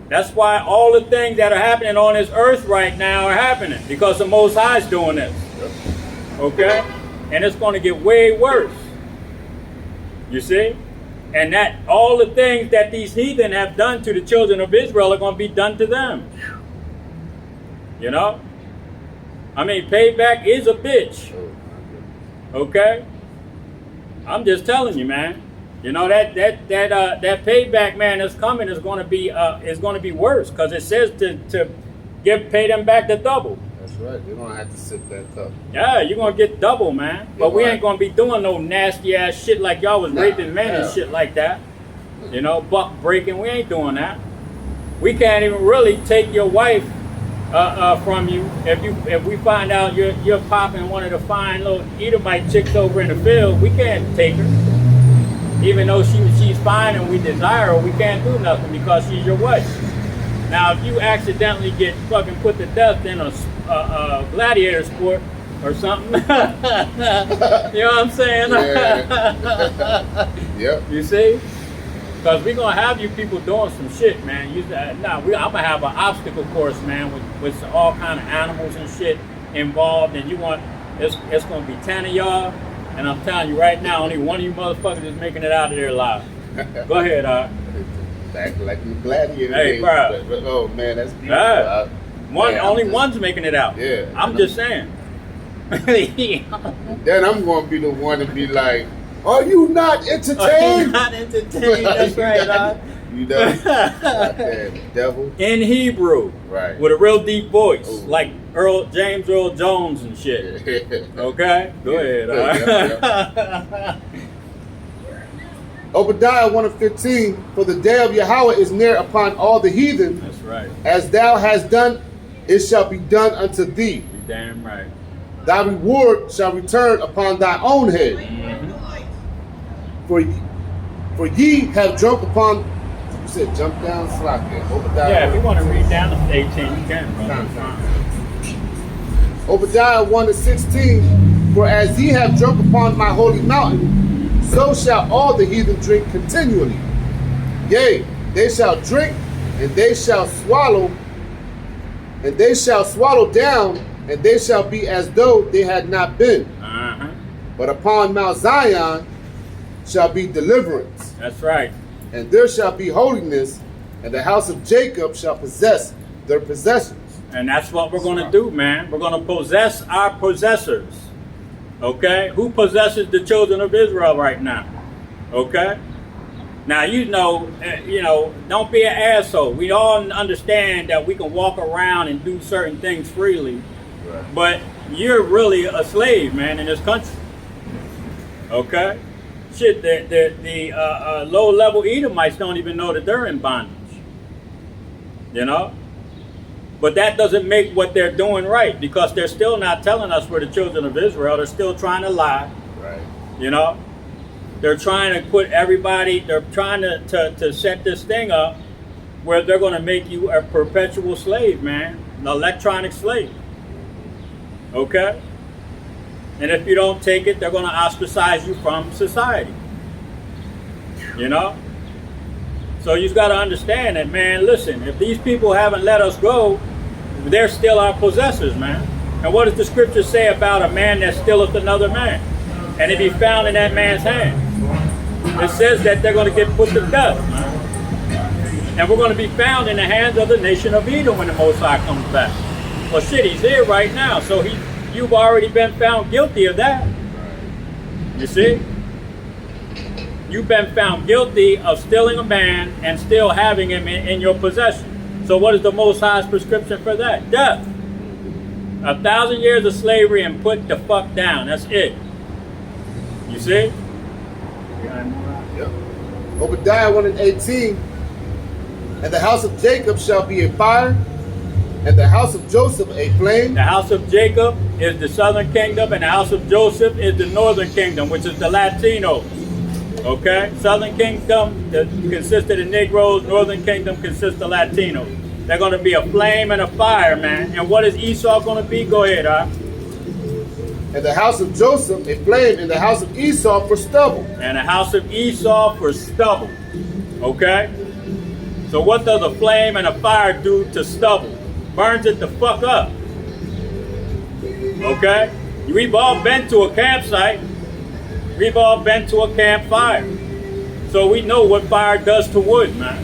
B: That's why all the things that are happening on this earth right now are happening, because the Most High is doing this. Okay? And it's going to get way worse. You see? And that all the things that these heathen have done to the children of Israel are going to be done to them. You know? I mean, payback is a bitch. Okay? I'm just telling you, man. You know, that payback, man, that's coming is going to be worse, because it says to pay them back the double.
C: That's right. They're gonna have to sip that cup.
B: Yeah, you're gonna get double, man. But we ain't gonna be doing no nasty ass shit like y'all was raping men and shit like that. You know, buck breaking. We ain't doing that. We can't even really take your wife from you if we find out you're popping one of the fine little Edomite chicks over in the field. We can't take her, even though she's fine and we desire her. We can't do nothing because she's your wife. Now, if you accidentally get fucking put to death in a gladiator sport or something, you know what I'm saying?
C: Yeah. Yep.
B: You see? Because we're going to have you people doing some shit, man. I'm going to have an obstacle course, man, with all kind of animals and shit involved. And it's going to be 10 of y'all. And I'm telling you right now, only one of you motherfuckers is making it out of there alive. Go ahead,
C: Back like in the gladiator
B: Hey,
C: days.
B: bro.
C: But, oh, man, that's beautiful.
B: One's making it out.
C: Yeah.
B: I'm just saying.
C: Then I'm going to be the one to be like, are you not entertained?
B: Not entertained. That's right,
C: You know, goddamn devil.
B: In Hebrew,
C: Right.
B: with a real deep voice,
C: Ooh.
B: like James Earl Jones and shit. Okay, go ahead.
C: Yeah. Obadiah 1 and 15. For the day of Yahweh is near upon all the heathen.
B: That's right.
C: As thou hast done, it shall be done unto thee.
B: You damn right.
C: Thy reward shall return upon thy own head. For ye have drunk upon. You said jump down, slack there.
B: Yeah, if you want to read down to 18, you can.
C: Obadiah 1 and 16. For as ye have drunk upon my holy mountain, so shall all the heathen drink continually. Yea, they shall drink, and they shall swallow, down, and they shall be as though they had not been. But upon Mount Zion shall be deliverance.
B: That's right.
C: And there shall be holiness, and the house of Jacob shall possess their possessions.
B: And that's what we're going to do, man. We're going to possess our possessors. Okay? Who possesses the children of Israel right now? Okay? Now, don't be an asshole. We all understand that we can walk around and do certain things freely.
C: Right.
B: But you're really a slave, man, in this country. Okay? Shit, the low-level Edomites don't even know that they're in bondage. You know? But that doesn't make what they're doing right, because they're still not telling us we're the children of Israel. They're still trying to lie.
C: Right.
B: You know? They're trying to put everybody, they're trying to set this thing up where they're going to make you a perpetual slave, man. An electronic slave. Okay? And if you don't take it, they're going to ostracize you from society. You know? So you've got to understand that, man, listen, if these people haven't let us go, They're still our possessors, man. And what does the scripture say about a man that stealeth another man? And it be found in that man's hand. It says that they're going to get put to death, man. And we're going to be found in the hands of the nation of Edom when the Most High comes back. Well, shit, he's here right now, so you've already been found guilty of that. You see? You've been found guilty of stealing a man and still having him in your possession. So what is the Most High's prescription for that? Death. 1,000 years of slavery and put the fuck down. That's it. You see?
C: Yep. Obadiah 1:18. And the house of Jacob shall be a fire, and the house of Joseph a flame.
B: The house of Jacob is the southern kingdom, and the house of Joseph is the northern kingdom, which is the Latinos. Okay? Southern kingdom consists of the Negroes, northern kingdom consists of Latinos. They're going to be a flame and a fire, man. And what is Esau going to be? Go ahead,
C: And the house of Joseph a flame, and the house of Esau for stubble.
B: And the house of Esau for stubble. Okay? So what does a flame and a fire do to stubble? Burns it the fuck up. Okay? We've all been to a campsite. We've all been to a campfire. So we know what fire does to wood, man.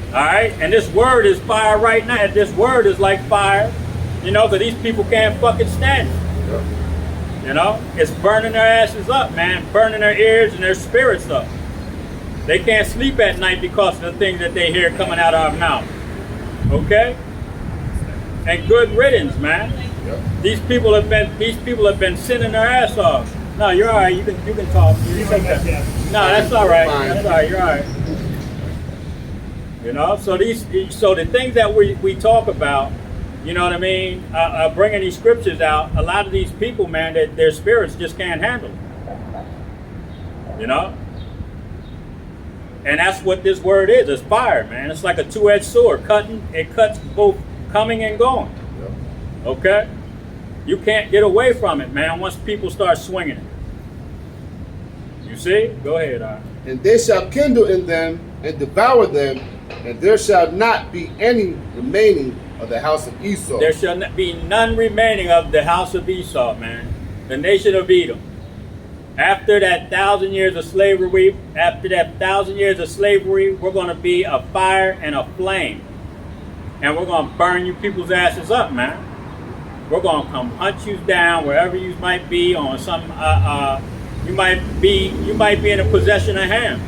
B: Alright? And this word is fire right now. This word is like fire. You know, because these people can't fucking stand it.
C: Yep.
B: You know? It's burning their asses up, man. Burning their ears and their spirits up. They can't sleep at night because of the things that they hear coming out of our mouth. Okay? And good riddance, man.
C: Yep.
B: These people have been sinning their ass off. No, you're all right. You can talk. You take that. No, that's all right. That's all right. You're all right. You know, so the things that we talk about, you know what I mean, bringing these scriptures out, a lot of these people, man, that their spirits just can't handle it. You know? And that's what this word is. It's fire, man. It's like a two-edged sword. It cuts both coming and going.
C: Yep.
B: Okay? You can't get away from it, man, once people start swinging it. You see? Go ahead,
C: And they shall kindle in them and devour them, and there shall not be any remaining of the house of Esau.
B: There shall be none remaining of the house of Esau, man. The nation of Edom. After that 1,000 years of slavery, we're going to be a fire and a flame. And we're going to burn you people's asses up, man. We're going to come hunt you down wherever you might be on some, you might be in a possession of Ham.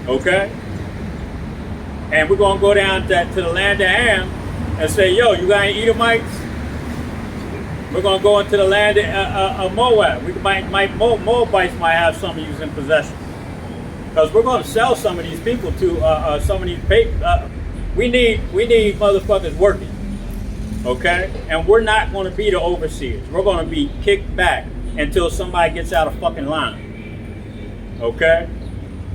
B: Okay? And we're going to go down to the land of Ham and say, yo, you got any Edomites? We're going to go into the land of Moab. Moabites might have some of you in possession. Because we're going to sell some of these people to some of these people. We need motherfuckers working. Okay? And we're not going to be the overseers. We're going to be kicked back until somebody gets out of fucking line. Okay?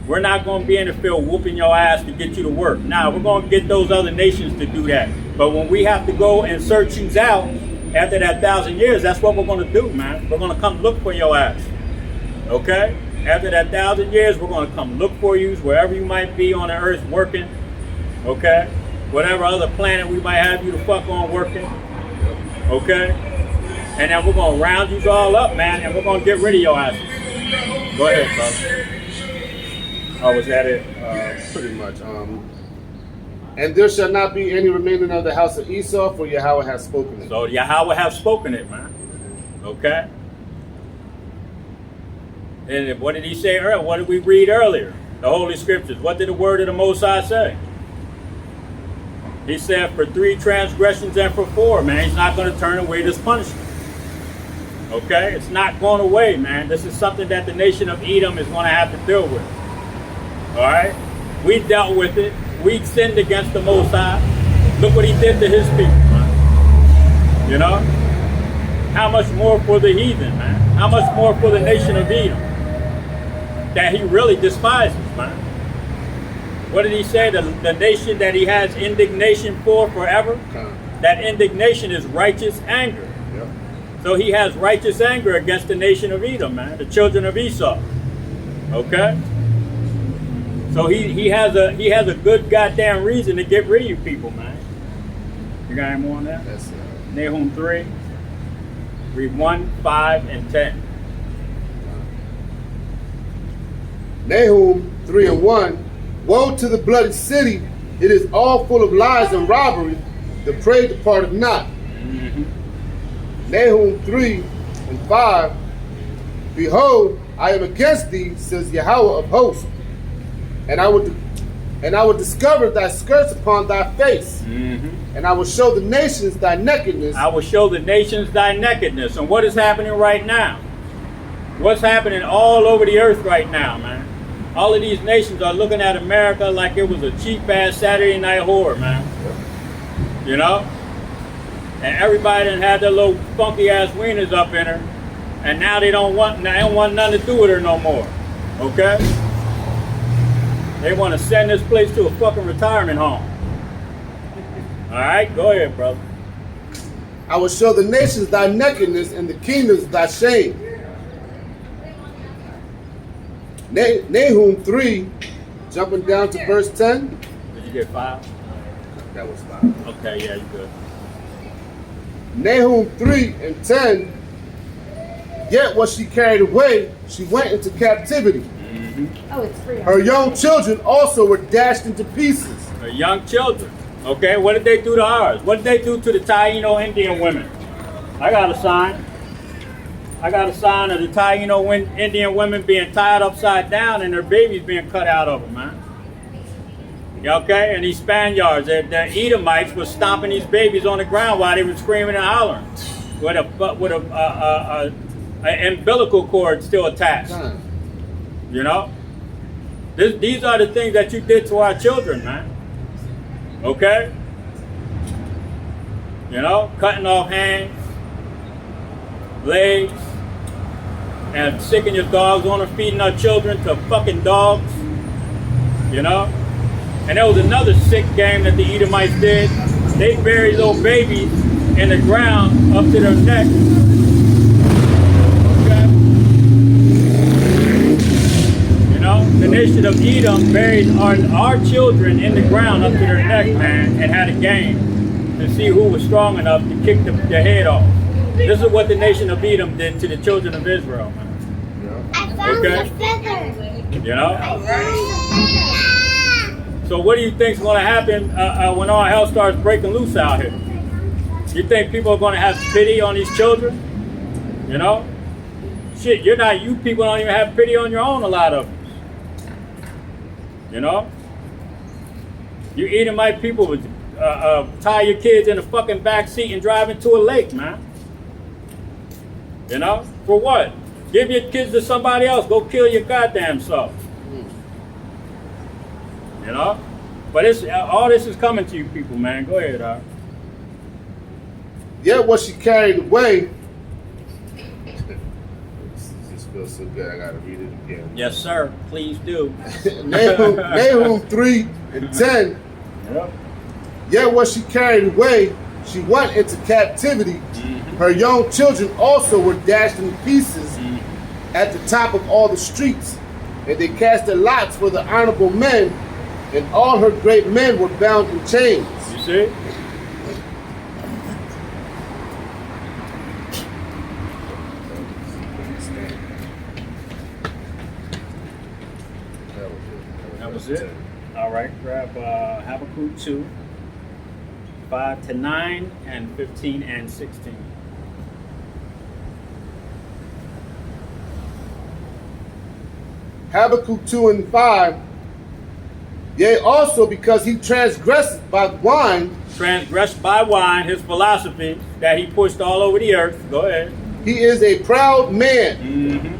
B: We're not going to be in the field whooping your ass to get you to work. Now, we're going to get those other nations to do that. But when we have to go and search you out, after that 1,000 years, that's what we're going to do, man. We're going to come look for your ass. Okay? After that 1,000 years, we're going to come look for you wherever you might be on the earth working. Okay? Whatever other planet we might have you to fuck on working. Okay? And then we're going to round you all up, man, and we're going to get rid of your asses. Go ahead, brother. Oh, was that it?
C: Pretty much. And there shall not be any remaining of the house of Esau, for Yahweh has spoken it.
B: So Yahweh has spoken it, man. Okay? And what did he say earlier? What did we read earlier? The Holy Scriptures. What did the word of the Most High say? He said for 3 transgressions and for 4, man. He's not going to turn away this punishment. Okay? It's not going away, man. This is something that the nation of Edom is going to have to deal with. All right? We dealt with it. We sinned against the Most High. Look what he did to his people, man. You know? How much more for the heathen, man? How much more for the nation of Edom? That he really despises, man. What did he say? The nation that he has indignation for forever? That indignation is righteous anger.
C: Yep.
B: So he has righteous anger against the nation of Edom, man. The children of Esau. Okay? So he has a good goddamn reason to get rid of you people, man. You got any more on that?
C: That's
B: Nahum 3. Read 1, 5, and 10.
C: Nahum 3 and 1. Woe to the bloody city! It is all full of lies and robbery. The prey departed not. Nahum 3 and 5. Behold, I am against thee, says Yahweh of hosts, and I will discover thy skirts upon thy face, and I will show the nations thy nakedness.
B: I will show the nations thy nakedness. And what is happening right now? What's happening all over the earth right now, man? All of these nations are looking at America like it was a cheap-ass Saturday night whore, man. You know? And everybody done had their little funky-ass wieners up in her, and now they don't want nothing to do with her no more. Okay? They want to send this place to a fucking retirement home. All right? Go ahead, brother.
C: I will show the nations thy nakedness and the kingdoms thy shame. Nahum 3, jumping down to verse 10.
B: Did you get 5?
C: That was 5.
B: Okay, yeah, you good.
C: Nahum 3 and 10. Yet was she carried away, she went into captivity.
D: Oh, it's free.
C: Her young children also were dashed into pieces.
B: Her young children. Okay, what did they do to ours? What did they do to the Taino Indian women? I got a sign. I got a sign of the Taino Indian women being tied upside down and their babies being cut out of them, man. Okay, and these Spaniards, the Edomites, was stomping these babies on the ground while they were screaming and hollering with a umbilical cord still attached. You know, these are the things that you did to our children, man. Okay, you know, cutting off hands, legs, and sicking your dogs on her, feeding our children to fucking dogs. You know, and there was another sick game that the Edomites did. They buried little babies in the ground up to their neck. The nation of Edom buried our children in the ground up to their neck, man, and had a game to see who was strong enough to kick their head off. This is what the nation of Edom did to the children of Israel, man. Okay? You know? So what do you think is going to happen when all hell starts breaking loose out here? You think people are going to have pity on these children? You know? Shit, you people don't even have pity on your own, a lot of them. You know, you Edomite people would tie your kids in the fucking back seat and drive into a lake, man. You know, for what? Give your kids to somebody else. Go kill your goddamn self. You know, but all this is coming to you people, man. Go ahead, Art.
C: Yet was she carried away. Feels so good, I gotta read it again.
B: Yes, sir. Please do.
C: Nahum 3 and 10.
B: Yep.
C: Yet was she carried away, she went into captivity. Her young children also were dashed in pieces at the top of all the streets. And they cast their lots for the honorable men, and all her great men were bound in chains.
B: You see? That was it. All right, grab Habakkuk 2, 5 to 9, and 15 and 16.
C: Habakkuk 2 and 5. Yea, also because he transgressed by wine.
B: Transgressed by wine, his philosophy that he pushed all over the earth. Go ahead.
C: He is a proud man.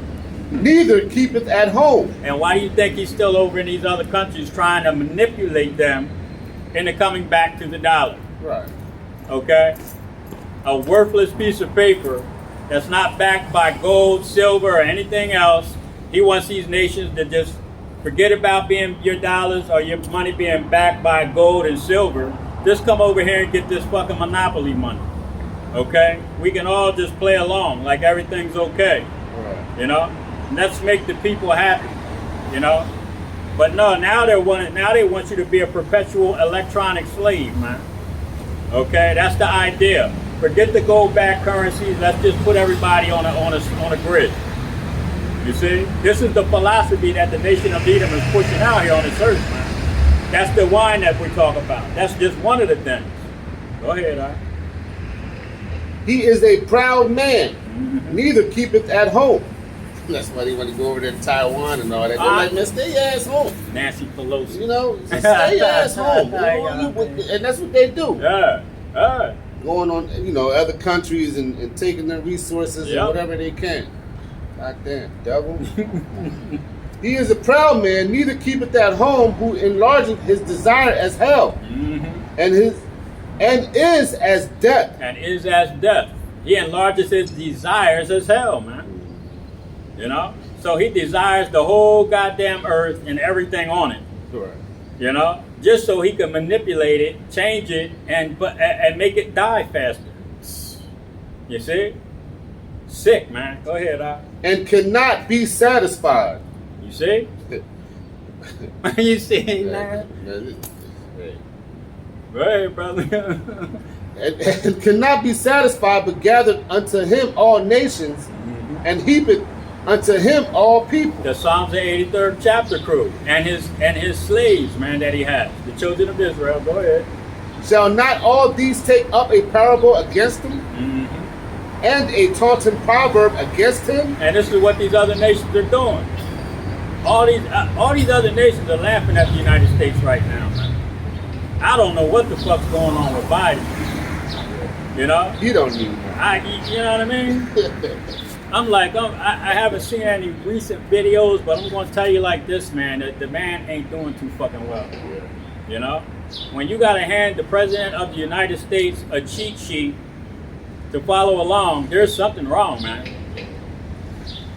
C: Neither keepeth at home.
B: And why do you think he's still over in these other countries trying to manipulate them into coming back to the dollar?
C: Right.
B: Okay? A worthless piece of paper that's not backed by gold, silver, or anything else. He wants these nations to just forget about being your dollars or your money being backed by gold and silver. Just come over here and get this fucking monopoly money. Okay? We can all just play along like everything's okay.
C: Right.
B: You know? Let's make the people happy, you know. But no, now they want you to be a perpetual electronic slave, man. Okay, that's the idea. Forget the gold-backed currencies. Let's just put everybody on a grid. You see, this is the philosophy that the nation of Edom is pushing out here on this earth, man. That's the wine that we talk about. That's just one of the things. Go ahead, all right.
C: He is a proud man, neither keepeth at home. That's why they want to go over there to Taiwan and all that. They're like, man, stay your ass home.
B: Nancy Pelosi.
C: You know, just stay your ass home. And that's what they do.
B: Yeah.
C: Going on, you know, other countries and taking their resources and whatever they can. God damn, devil. He is a proud man, neither keepeth at home, who enlargeth his desire as hell, and is as death.
B: And is as death. He enlarges his desires as hell, man. You know? So he desires the whole goddamn earth and everything on it.
C: Right.
B: You know? Just so he can manipulate it, change it, and make it die faster. You see? Sick, man. Go ahead,
C: And cannot be satisfied.
B: You see? You see, man? Go ahead, brother.
C: and cannot be satisfied, but gathered unto him all nations, and heapeth unto him all people.
B: The Psalms the 83rd chapter crew and his slaves, man, that he has. The children of Israel. Go ahead.
C: Shall not all these take up a parable against him, and a taunting proverb against him?
B: And this is what these other nations are doing. All these other nations are laughing at the United States right now, man. I don't know what the fuck's going on with Biden. You know?
C: You don't need
B: you know what I mean? I'm like, I haven't seen any recent videos, but I'm going to tell you like this, man. The man ain't doing too fucking well. You know? When you got to hand the President of the United States a cheat sheet to follow along, there's something wrong, man.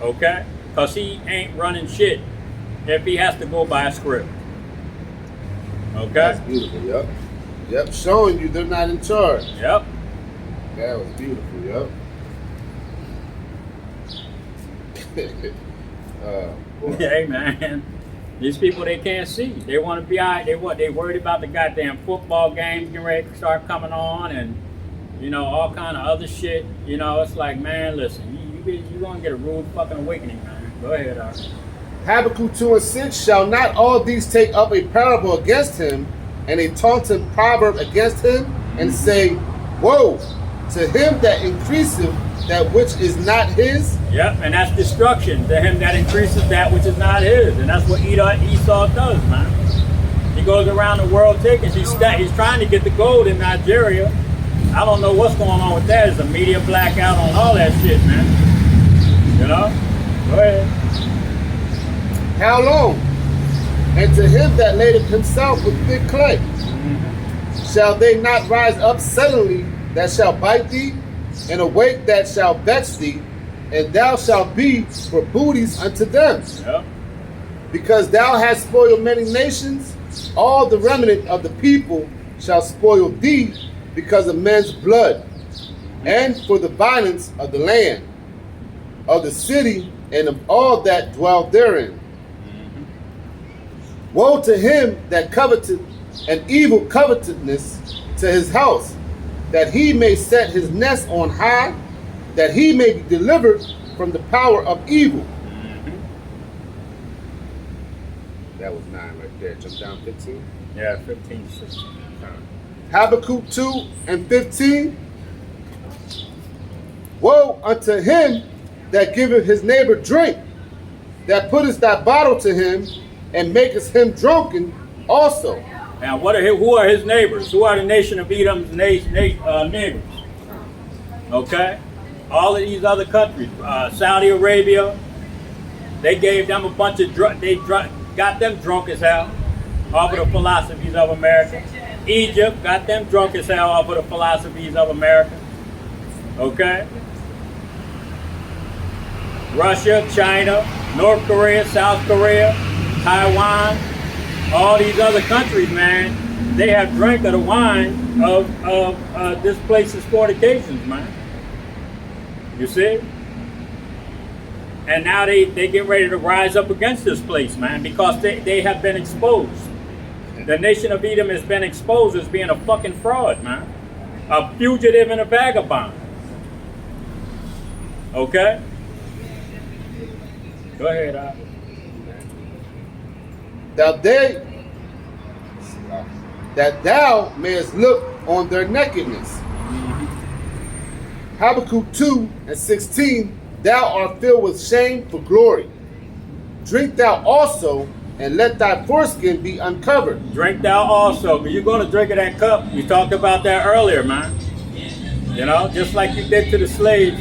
B: Okay? Because he ain't running shit if he has to go by a script. Okay?
C: That's beautiful, yep. Showing you they're not in charge.
B: Yep.
C: That was beautiful, yep.
B: Hey, man. These people, they can't see. They want to be out. They worried about the goddamn football games getting ready to start coming on, and you know, all kind of other shit. You know, it's like, man, listen, you're gonna get a rude fucking awakening, man. Go ahead, Arthur.
C: Habakkuk 2:6, shall not all these take up a parable against him, and a taunting proverb against him, and say, woe to him that increaseth that which is not his?
B: Yep, and that's destruction to him that increases that which is not his. And that's what Esau does, man. He goes around the world taking, he's trying to get the gold in Nigeria. I don't know what's going on with that. It's a media blackout on all that shit, man. You know? Go ahead.
C: How long? And to him that ladeth himself with thick clay, shall they not rise up suddenly that shall bite thee, and awake that shall vex thee, and thou shalt be for booties unto them?
B: Yep.
C: Because thou hast spoiled many nations, all the remnant of the people shall spoil thee because of men's blood, and for the violence of the land, of the city, and of all that dwell therein. Woe to him that coveteth an evil covetousness to his house, that he may set his nest on high, that he may be delivered from the power of evil. That was 9 right there. Jump down 15.
B: Yeah, 15, 16.
C: Habakkuk 2:15. Woe unto him that giveth his neighbor drink, that putteth that bottle to him, and maketh him drunken also.
B: Now, who are his neighbors? Who are the nation of Edom's neighbors? Okay? All of these other countries. Saudi Arabia, they gave them a bunch of got them drunk as hell off of the philosophies of America. Egypt got them drunk as hell off of the philosophies of America. Okay? Russia, China, North Korea, South Korea, Taiwan, all these other countries, man, they have drank of the wine of this place's fornications, man. You see? And now they get ready to rise up against this place, man, because they have been exposed. The nation of Edom has been exposed as being a fucking fraud, man. a fugitive and a vagabond. Okay? Go ahead, Al.
C: That thou mayest look on their nakedness. Habakkuk 2:16, thou art filled with shame for glory. Drink thou also, and let thy foreskin be uncovered.
B: Drink thou also, because you're going to drink of that cup. We talked about that earlier, man. You know, just like you did to the slaves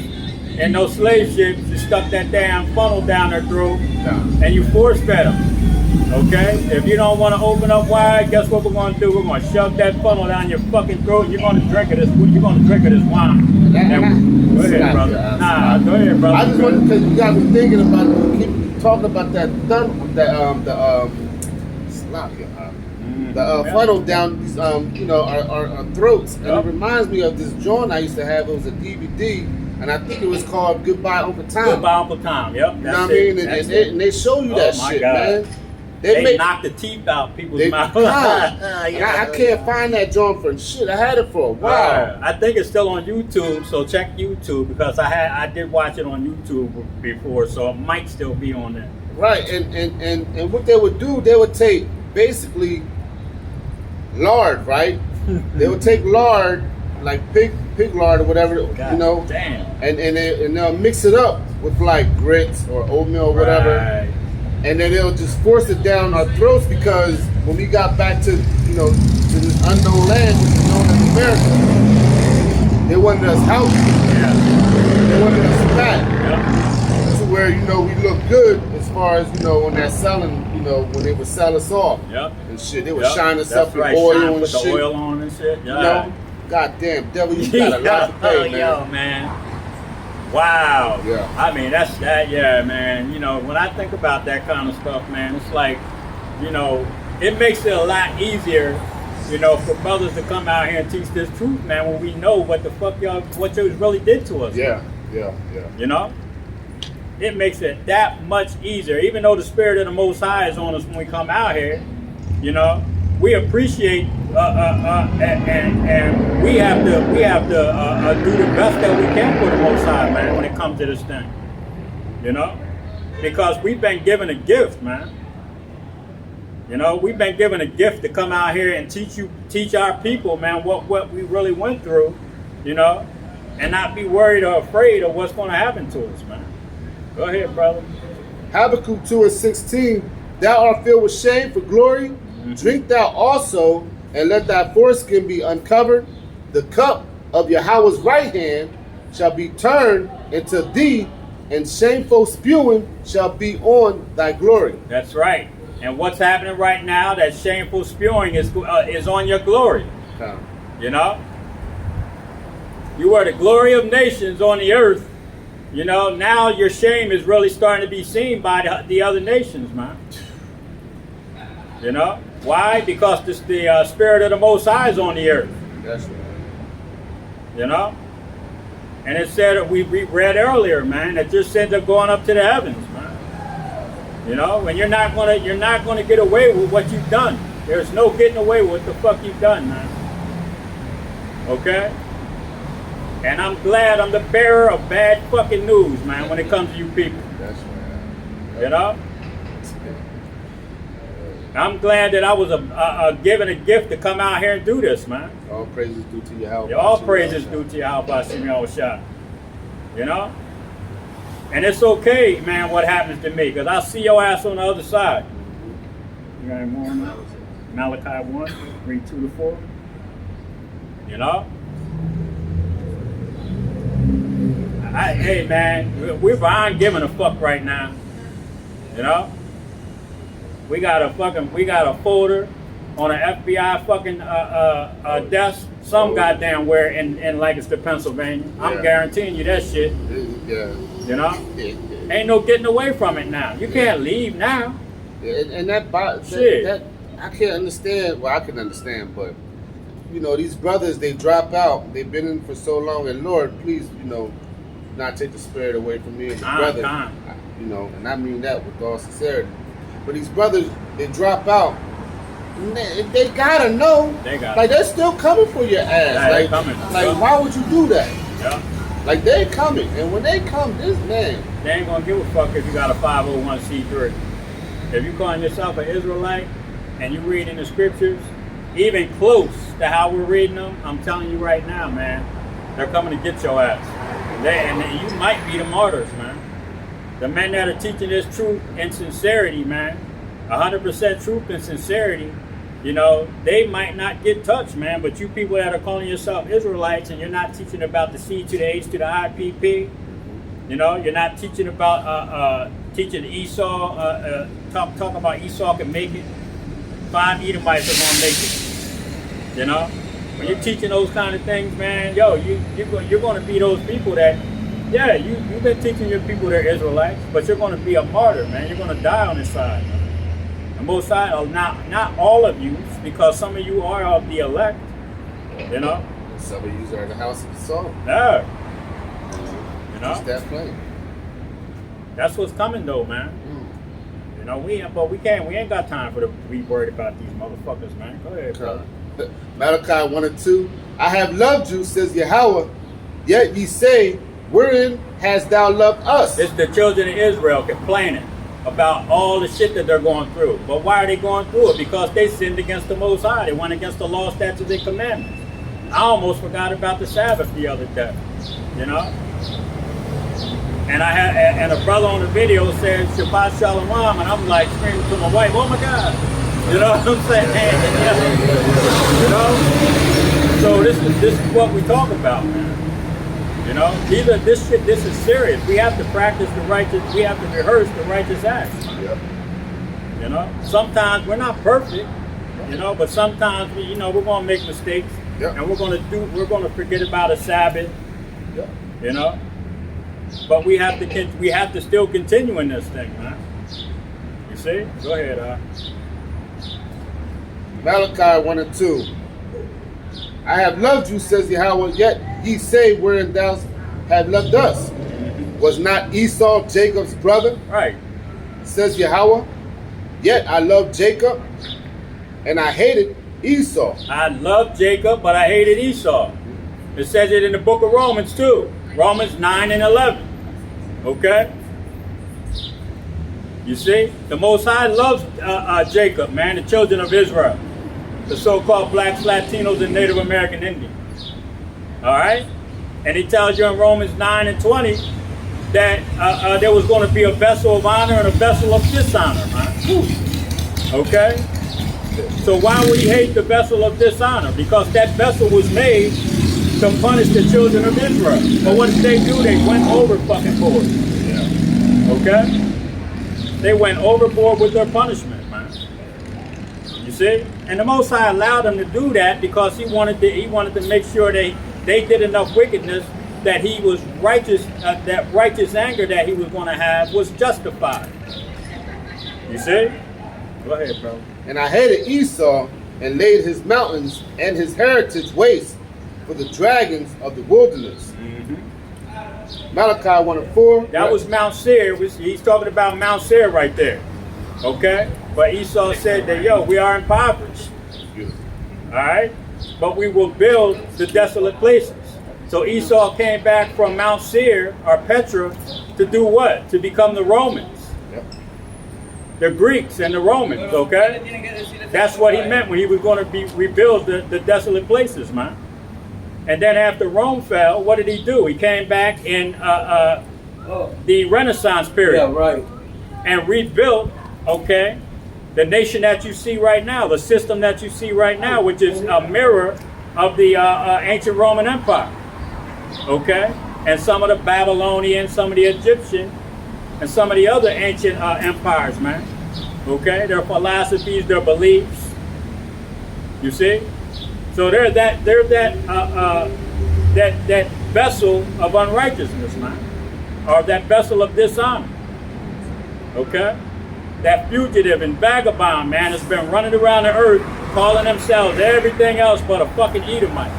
B: in those slave ships, you stuck that damn funnel down their throat and you force fed them. Okay? If you don't want to open up wide, guess what we're going to do? We're going to shove that funnel down your fucking throat and you're going to drink of this. You're going to drink of this wine. Go ahead, brother. Go ahead, brother.
C: I just wanted, because you got me thinking about, keep talking about that funnel down these, our throats. And it reminds me of this joint I used to have. It was a DVD, and I think it was called Goodbye Uncle Tom.
B: Goodbye Uncle Tom, yep.
C: You know what I mean? And they show you that shit, man.
B: They knock the teeth out people's mouths.
C: I can't find that joint for shit. I had it for a while.
B: I think it's still on YouTube, so check YouTube, because I did watch it on YouTube before, so it might still be on there.
C: Right, and what they would do, they would take basically lard, right? They would take lard, like pig lard or whatever,
B: God,
C: you know,
B: damn.
C: and they'll mix it up with like grits or oatmeal or whatever.
B: Right.
C: And then they'll just force it down our throats, because when we got back to, to this unknown land, which is known as America, they wanted us healthy.
B: Yeah.
C: They wanted us fat.
B: Yep.
C: To where, we look good as far as, when they're selling, when they would sell us off.
B: Yep.
C: And shit. They would shine us up with
B: right.
C: oil
B: Shine
C: and
B: with
C: shit.
B: the oil on and shit.
C: Yeah. Goddamn, devil, you got a lot to pay, man.
B: Yo, man. Wow.
C: Yeah.
B: I mean, that's that. Yeah, man. When I think about that kind of stuff, man, it's like, it makes it a lot easier, for brothers to come out here and teach this truth, man, when we know what the fuck what you really did to us.
C: Yeah.
B: It makes it that much easier. Even though the Spirit of the Most High is on us when we come out here, we appreciate and we have to do the best that we can for the Most High, man, when it comes to this thing. Because we've been given a gift, man. We've been given a gift to come out here and teach our people, man, what we really went through, and not be worried or afraid of what's going to happen to us, man. Go ahead, brother.
C: Habakkuk 2:16, thou art filled with shame for glory. Drink thou also, and let thy foreskin be uncovered. The cup of Yahweh's right hand shall be turned into thee, and shameful spewing shall be on thy glory.
B: That's right. And what's happening right now, that shameful spewing is on your glory. You are the glory of nations on the earth. Now your shame is really starting to be seen by the other nations, man. Why? Because the Spirit of the Most High is on the earth.
C: That's right.
B: And it said, we read earlier, man, that your sins are going up to the heavens, man. And you're not gonna get away with what you've done. There's no getting away with what the fuck you've done, man. Okay? And I'm glad I'm the bearer of bad fucking news, man, when it comes to you people.
C: That's right.
B: I'm glad that I was given a gift to come out here and do this, man.
C: All praises due to Yahweh.
B: All praises due to Yahweh Shah. And it's okay, man, what happens to me, because I'll see your ass on the other side. You got any more on that? Malachi 1, read 2 to 4. Hey, man, we're beyond giving a fuck right now. We got a folder on an FBI fucking desk, some goddamn where in Lancaster, Pennsylvania. I'm guaranteeing you that shit.
C: Yeah.
B: Ain't no getting away from it now. You can't leave now.
C: Yeah, and that I can't understand. Well, I can understand, but these brothers, they drop out. They've been in for so long, and Lord, please, not take the Spirit away from me and the brother. And I mean that with all sincerity. But these brothers, they drop out, They gotta know.
B: They got
C: like they're still coming for your ass.
B: Yeah,
C: like,
B: coming.
C: Why would you do that?
B: Yeah.
C: Like they're coming, and when they come, this man.
B: They ain't gonna give a fuck if you got a 501c3. If you calling yourself an Israelite and you reading the scriptures, even close to how we're reading them, I'm telling you right now, man, they're coming to get your ass. And you might be the martyrs, man. The men that are teaching this truth and sincerity, man, 100% truth and sincerity, you know, they might not get touched, man, but you people that are calling yourself Israelites and you're not teaching about the C to the H to the IPP, you know, you're not teaching about, teaching Esau, talk about Esau can make it. 5 Edomites are gonna make it, you know? When you're teaching those kind of things, man, yo, you're gonna be those people that, yeah, you've been teaching your people they're Israelites, but you're gonna be a martyr, man. You're gonna die on this side, man. And both sides, not all of you, because some of you are of the elect, you know?
C: Some of you are in the house of the soul.
B: Yeah. You know?
C: Just that plain.
B: That's what's coming though, man. You know, we ain't got time to be worried about these motherfuckers, man. Go ahead, brother.
C: Malachi 1 and 2. I have loved you, says Yahweh, yet ye say, wherein hast thou loved us?
B: It's the children of Israel complaining about all the shit that they're going through. But why are they going through it? Because they sinned against the Most High. They went against the law, statutes, and commandments. I almost forgot about the Sabbath the other day, you know? And a brother on the video said Shabbat Shalom, and I'm like screaming to my wife, oh my God. You know what I'm saying? You know? So this is what we talk about, man. You know, this is serious. We have to practice the righteous, we have to rehearse the righteous acts.
C: Yep.
B: You know, sometimes we're not perfect, you know, but sometimes we're gonna make mistakes.
C: Yep.
B: And we're gonna forget about a Sabbath.
C: Yep.
B: You know? But we have to still continue in this thing, man. You see? Go ahead,
C: Malachi 1 and 2. I have loved you, says Yahweh, yet ye say, wherein thou have loved us. Was not Esau Jacob's brother?
B: Right.
C: Says Yahweh, yet I loved Jacob, and I hated Esau.
B: I loved Jacob, but I hated Esau. It says it in the book of Romans too. Romans 9 and 11. Okay? You see? The Most High loves Jacob, man, the children of Israel. The so-called blacks, Latinos, and Native American Indians. All right? And he tells you in Romans 9 and 20 that there was going to be a vessel of honor and a vessel of dishonor, man. Okay? So why would he hate the vessel of dishonor? Because that vessel was made to punish the children of Israel. But what did they do? They went over fucking board. Yeah. Okay? They went overboard with their punishment, man. You see? And the Most High allowed them to do that because he wanted to make sure they did enough wickedness that he was righteous, that righteous anger that he was going to have was justified. You see? Go ahead, bro.
C: And I hated Esau and laid his mountains and his heritage waste for the dragons of the wilderness.
B: Mm-hmm.
C: Malachi 1 and 4.
B: That was Mount Seir. He's talking about Mount Seir right there. Okay? But Esau said that, yo, we are impoverished. All right? But we will build the desolate places. So Esau came back from Mount Seir, or Petra, to do what? To become the Romans.
C: Yep.
B: The Greeks and the Romans, okay? That's what he meant when he was going to rebuild the desolate places, man. And then after Rome fell, what did he do? He came back in the Renaissance period.
A: Yeah, right.
B: And rebuilt, okay, the nation that you see right now, the system that you see right now, which is a mirror of the ancient Roman Empire. Okay? And some of the Babylonian, some of the Egyptian, and some of the other ancient empires, man. Okay? Their philosophies, their beliefs. You see? So they're that vessel of unrighteousness, man. Or that vessel of dishonor. Okay? That fugitive and vagabond, man, has been running around the earth calling themselves everything else but a fucking Edomite.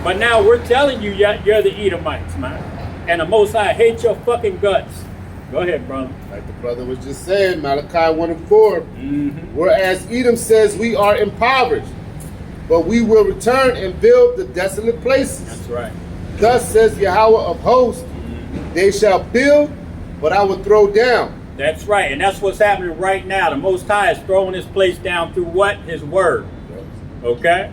B: But now we're telling you you're the Edomites, man. And the Most High hates your fucking guts. Go ahead, brother.
C: Like the brother was just saying, Malachi 1 and 4. Whereas Edom says we are impoverished, but we will return and build the desolate places.
B: That's right.
C: Thus says Yahweh of hosts, they shall build, but I will throw down.
B: That's right, and that's what's happening right now. The Most High is throwing this place down through what? His word. Okay?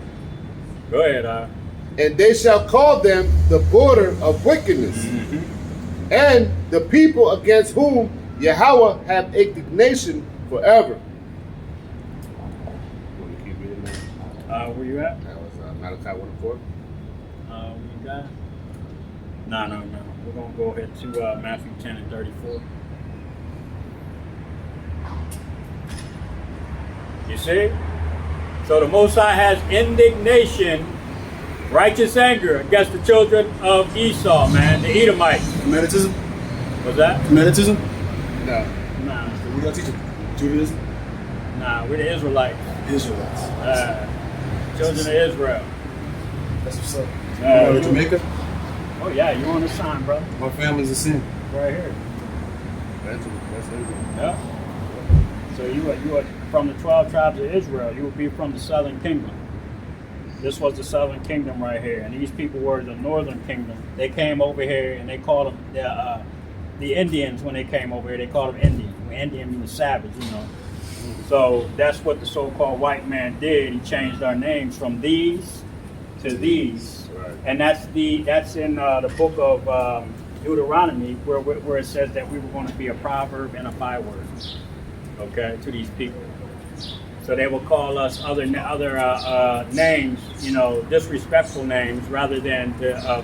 B: Go ahead,
C: And they shall call them the border of wickedness, and the people against whom Yahweh have indignation forever. Want to keep reading that?
B: Where you at?
C: That was Malachi 1 and 4.
B: Where you got? No. We're going to go ahead to Matthew 10 and 34. You see? So the Most High has indignation, righteous anger against the children of Esau, man, the Edomites.
D: Semitism?
B: What's that?
D: Semitism?
C: No.
B: Nah.
D: What y'all teaching? Judaism?
B: Nah, we're the Israelites.
D: Israelites.
B: Children of Israel.
D: That's what's up.
B: Uh,
D: You go to Jamaica?
B: Oh yeah, you on the sign, brother.
D: My family's a sin.
B: Right here.
C: That's
B: Yeah. So you are from the 12 tribes of Israel. You would be from the southern kingdom. This was the southern kingdom right here, and these people were the northern kingdom. They came over here, and they called them the Indians. When they came over here, they called them Indians. Indian means savage, you know. So that's what the so-called white man did. He changed our names from these to these,
C: Right.
B: and that's in the book of Deuteronomy, where it says that we were going to be a proverb and a byword, okay, to these people. So they will call us other names, you know, disrespectful names, rather than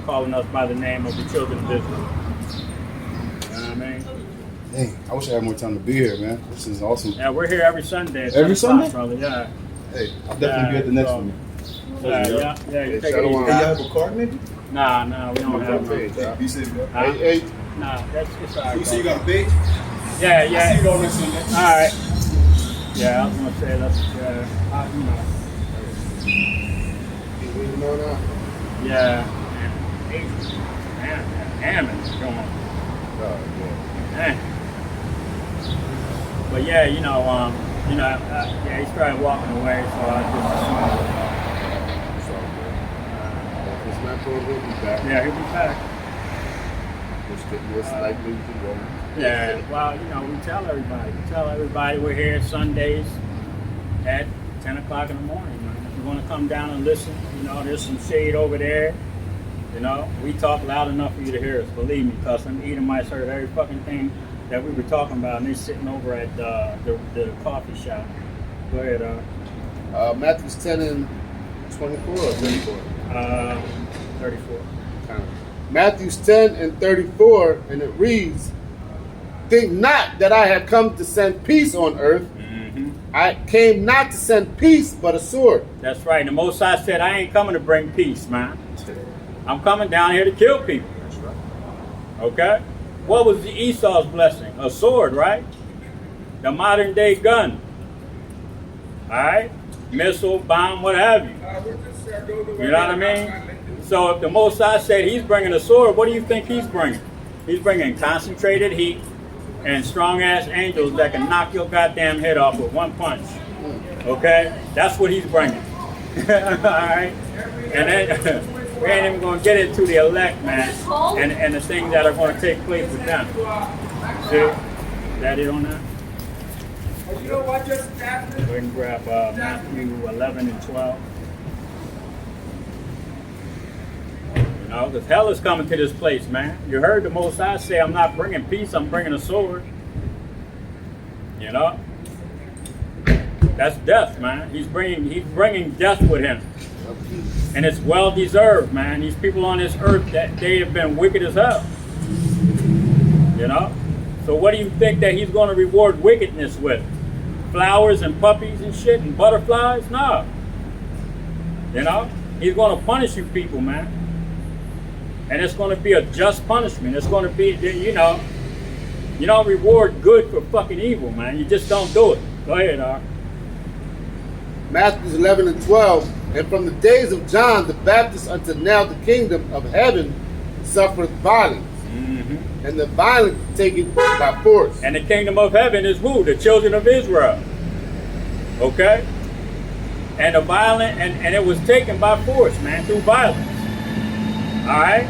B: calling us by the name of the children of Israel. You know what I mean?
D: Dang, I wish I had more time to be here, man. This is awesome.
B: Yeah, we're here every Sunday. at
D: Every
B: 10 o'clock,
D: Sunday?
B: brother. Yeah.
D: Hey, I'll definitely be at the next
B: so-
D: one.
B: Yeah. You
C: Hey,
B: take it
C: Shalom.
B: easy.
D: Hey, y'all have a card maybe?
B: Nah, we don't have one.
C: Hey,
D: Be safe, bro.
C: hey,
B: Nah, it's all right.
D: You see
B: bro.
D: you got a page?
B: Yeah.
D: I see you on next Sunday.
B: All right. Yeah, I was gonna say that's you know.
C: keep reading on out.
B: Yeah. Damn it, going on.
C: Oh,
B: Eh. But yeah, yeah, he started walking away, so I just assumed.
C: yeah. It's all good. It's not going to be back.
B: Yeah, he'll be back.
C: Most likely to go.
B: Yeah, well, we tell everybody we're here Sundays at 10 o'clock in the morning, man. If you want to come down and listen, there's some shade over there. We talk loud enough for you to hear us, believe me, because some Edomites heard every fucking thing that we were talking about, and they're sitting over at the coffee shop. Go ahead,
C: Matthew 10 and 24 or 34?
B: 34.
C: Kind of. Matthew 10 and 34, and it reads, "Think not that I have come to send peace on earth. I came not to send peace, but a sword."
B: That's right. And the Most High said, I ain't coming to bring peace, man. I'm coming down here to kill people.
C: That's right.
B: Okay? What was the Esau's blessing? A sword, right? The modern day gun. Alright? Missile, bomb, what have you. You know what I mean? So if the Most High said he's bringing a sword, what do you think he's bringing? He's bringing concentrated heat and strong-ass angels that can knock your goddamn head off with one punch. Okay? That's what he's bringing. Alright? And then we ain't even going to get into the elect, man, and the things that are going to take place with them. See? Is that it on that?
A: You know what just happened?
B: We can grab Matthew 11 and 12. Because hell is coming to this place, man. You heard the Most High say, I'm not bringing peace, I'm bringing a sword. That's death, man. He's bringing death with him. And it's well deserved, man. These people on this earth, that they have been wicked as hell. So what do you think that he's going to reward wickedness with? Flowers and puppies and shit and butterflies? No. He's going to punish you people, man. And it's going to be a just punishment. It's going to be, you don't reward good for fucking evil, man. You just don't do it. Go ahead, R.
C: Matthew 11 and 12, "And from the days of John the Baptist unto now the kingdom of heaven suffereth violence, and the violent take it by force.
B: And the kingdom of heaven is who? The children of Israel. Okay? And the violent, and it was taken by force, man, through violence. All right?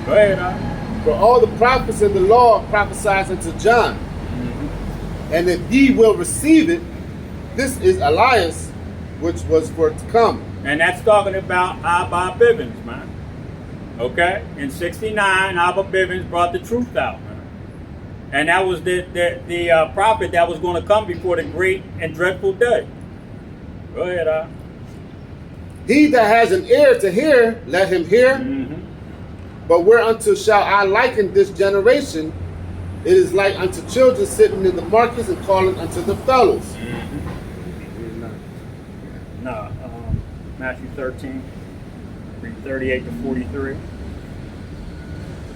B: Go ahead,
C: For all the prophets in the law prophesied unto John. And if ye will receive it, this is Elias, which was for to come.
B: And that's talking about Abba Bivens, man. Okay? In 69, Abba Bivens brought the truth out, man. And that was the prophet that was going to come before the great and dreadful day. Go ahead,
C: He that has an ear to hear, let him hear. But whereunto shall I liken this generation? It is like unto children sitting in the markets and calling unto the fellows.
B: No, Matthew 13, read 38 to 43. And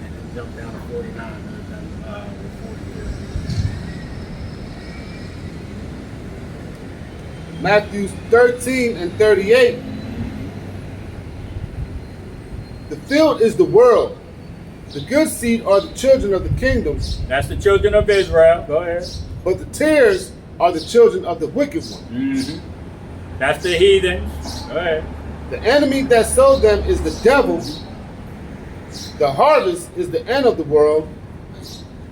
B: then jump down to 49. With 43.
C: Matthew 13 and 38. The field is the world. The good seed are the children of the kingdom.
B: That's the children of Israel. Go ahead.
C: But the tares are the children of the wicked one.
B: That's the heathens. Go ahead.
C: The enemy that sowed them is the devil. The harvest is the end of the world.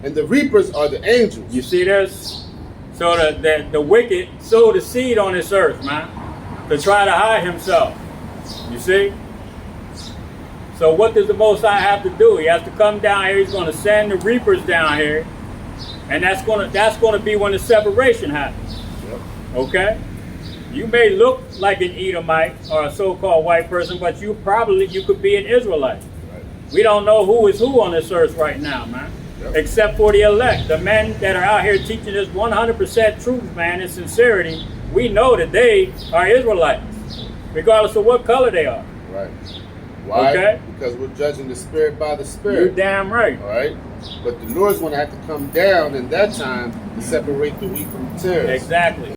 C: And the reapers are the angels.
B: You see this? So the wicked sowed the seed on this earth, man, to try to hide himself. You see? So what does the Most High have to do? He has to come down here. He's going to send the reapers down here, and that's going to be when the separation happens. Okay? You may look like an Edomite or a so-called white person, but you could be an Israelite. We don't know who is who on this earth right now, man. Except for the elect, the men that are out here teaching us 100% truth, man, and sincerity. We know that they are Israelites, regardless of what color they are.
C: Right. Why?
B: Okay.
C: Because we're judging the spirit by the spirit.
B: You're damn right.
C: All right. But the Lord's going to have to come down in that time to separate the wheat from the tares.
B: Exactly.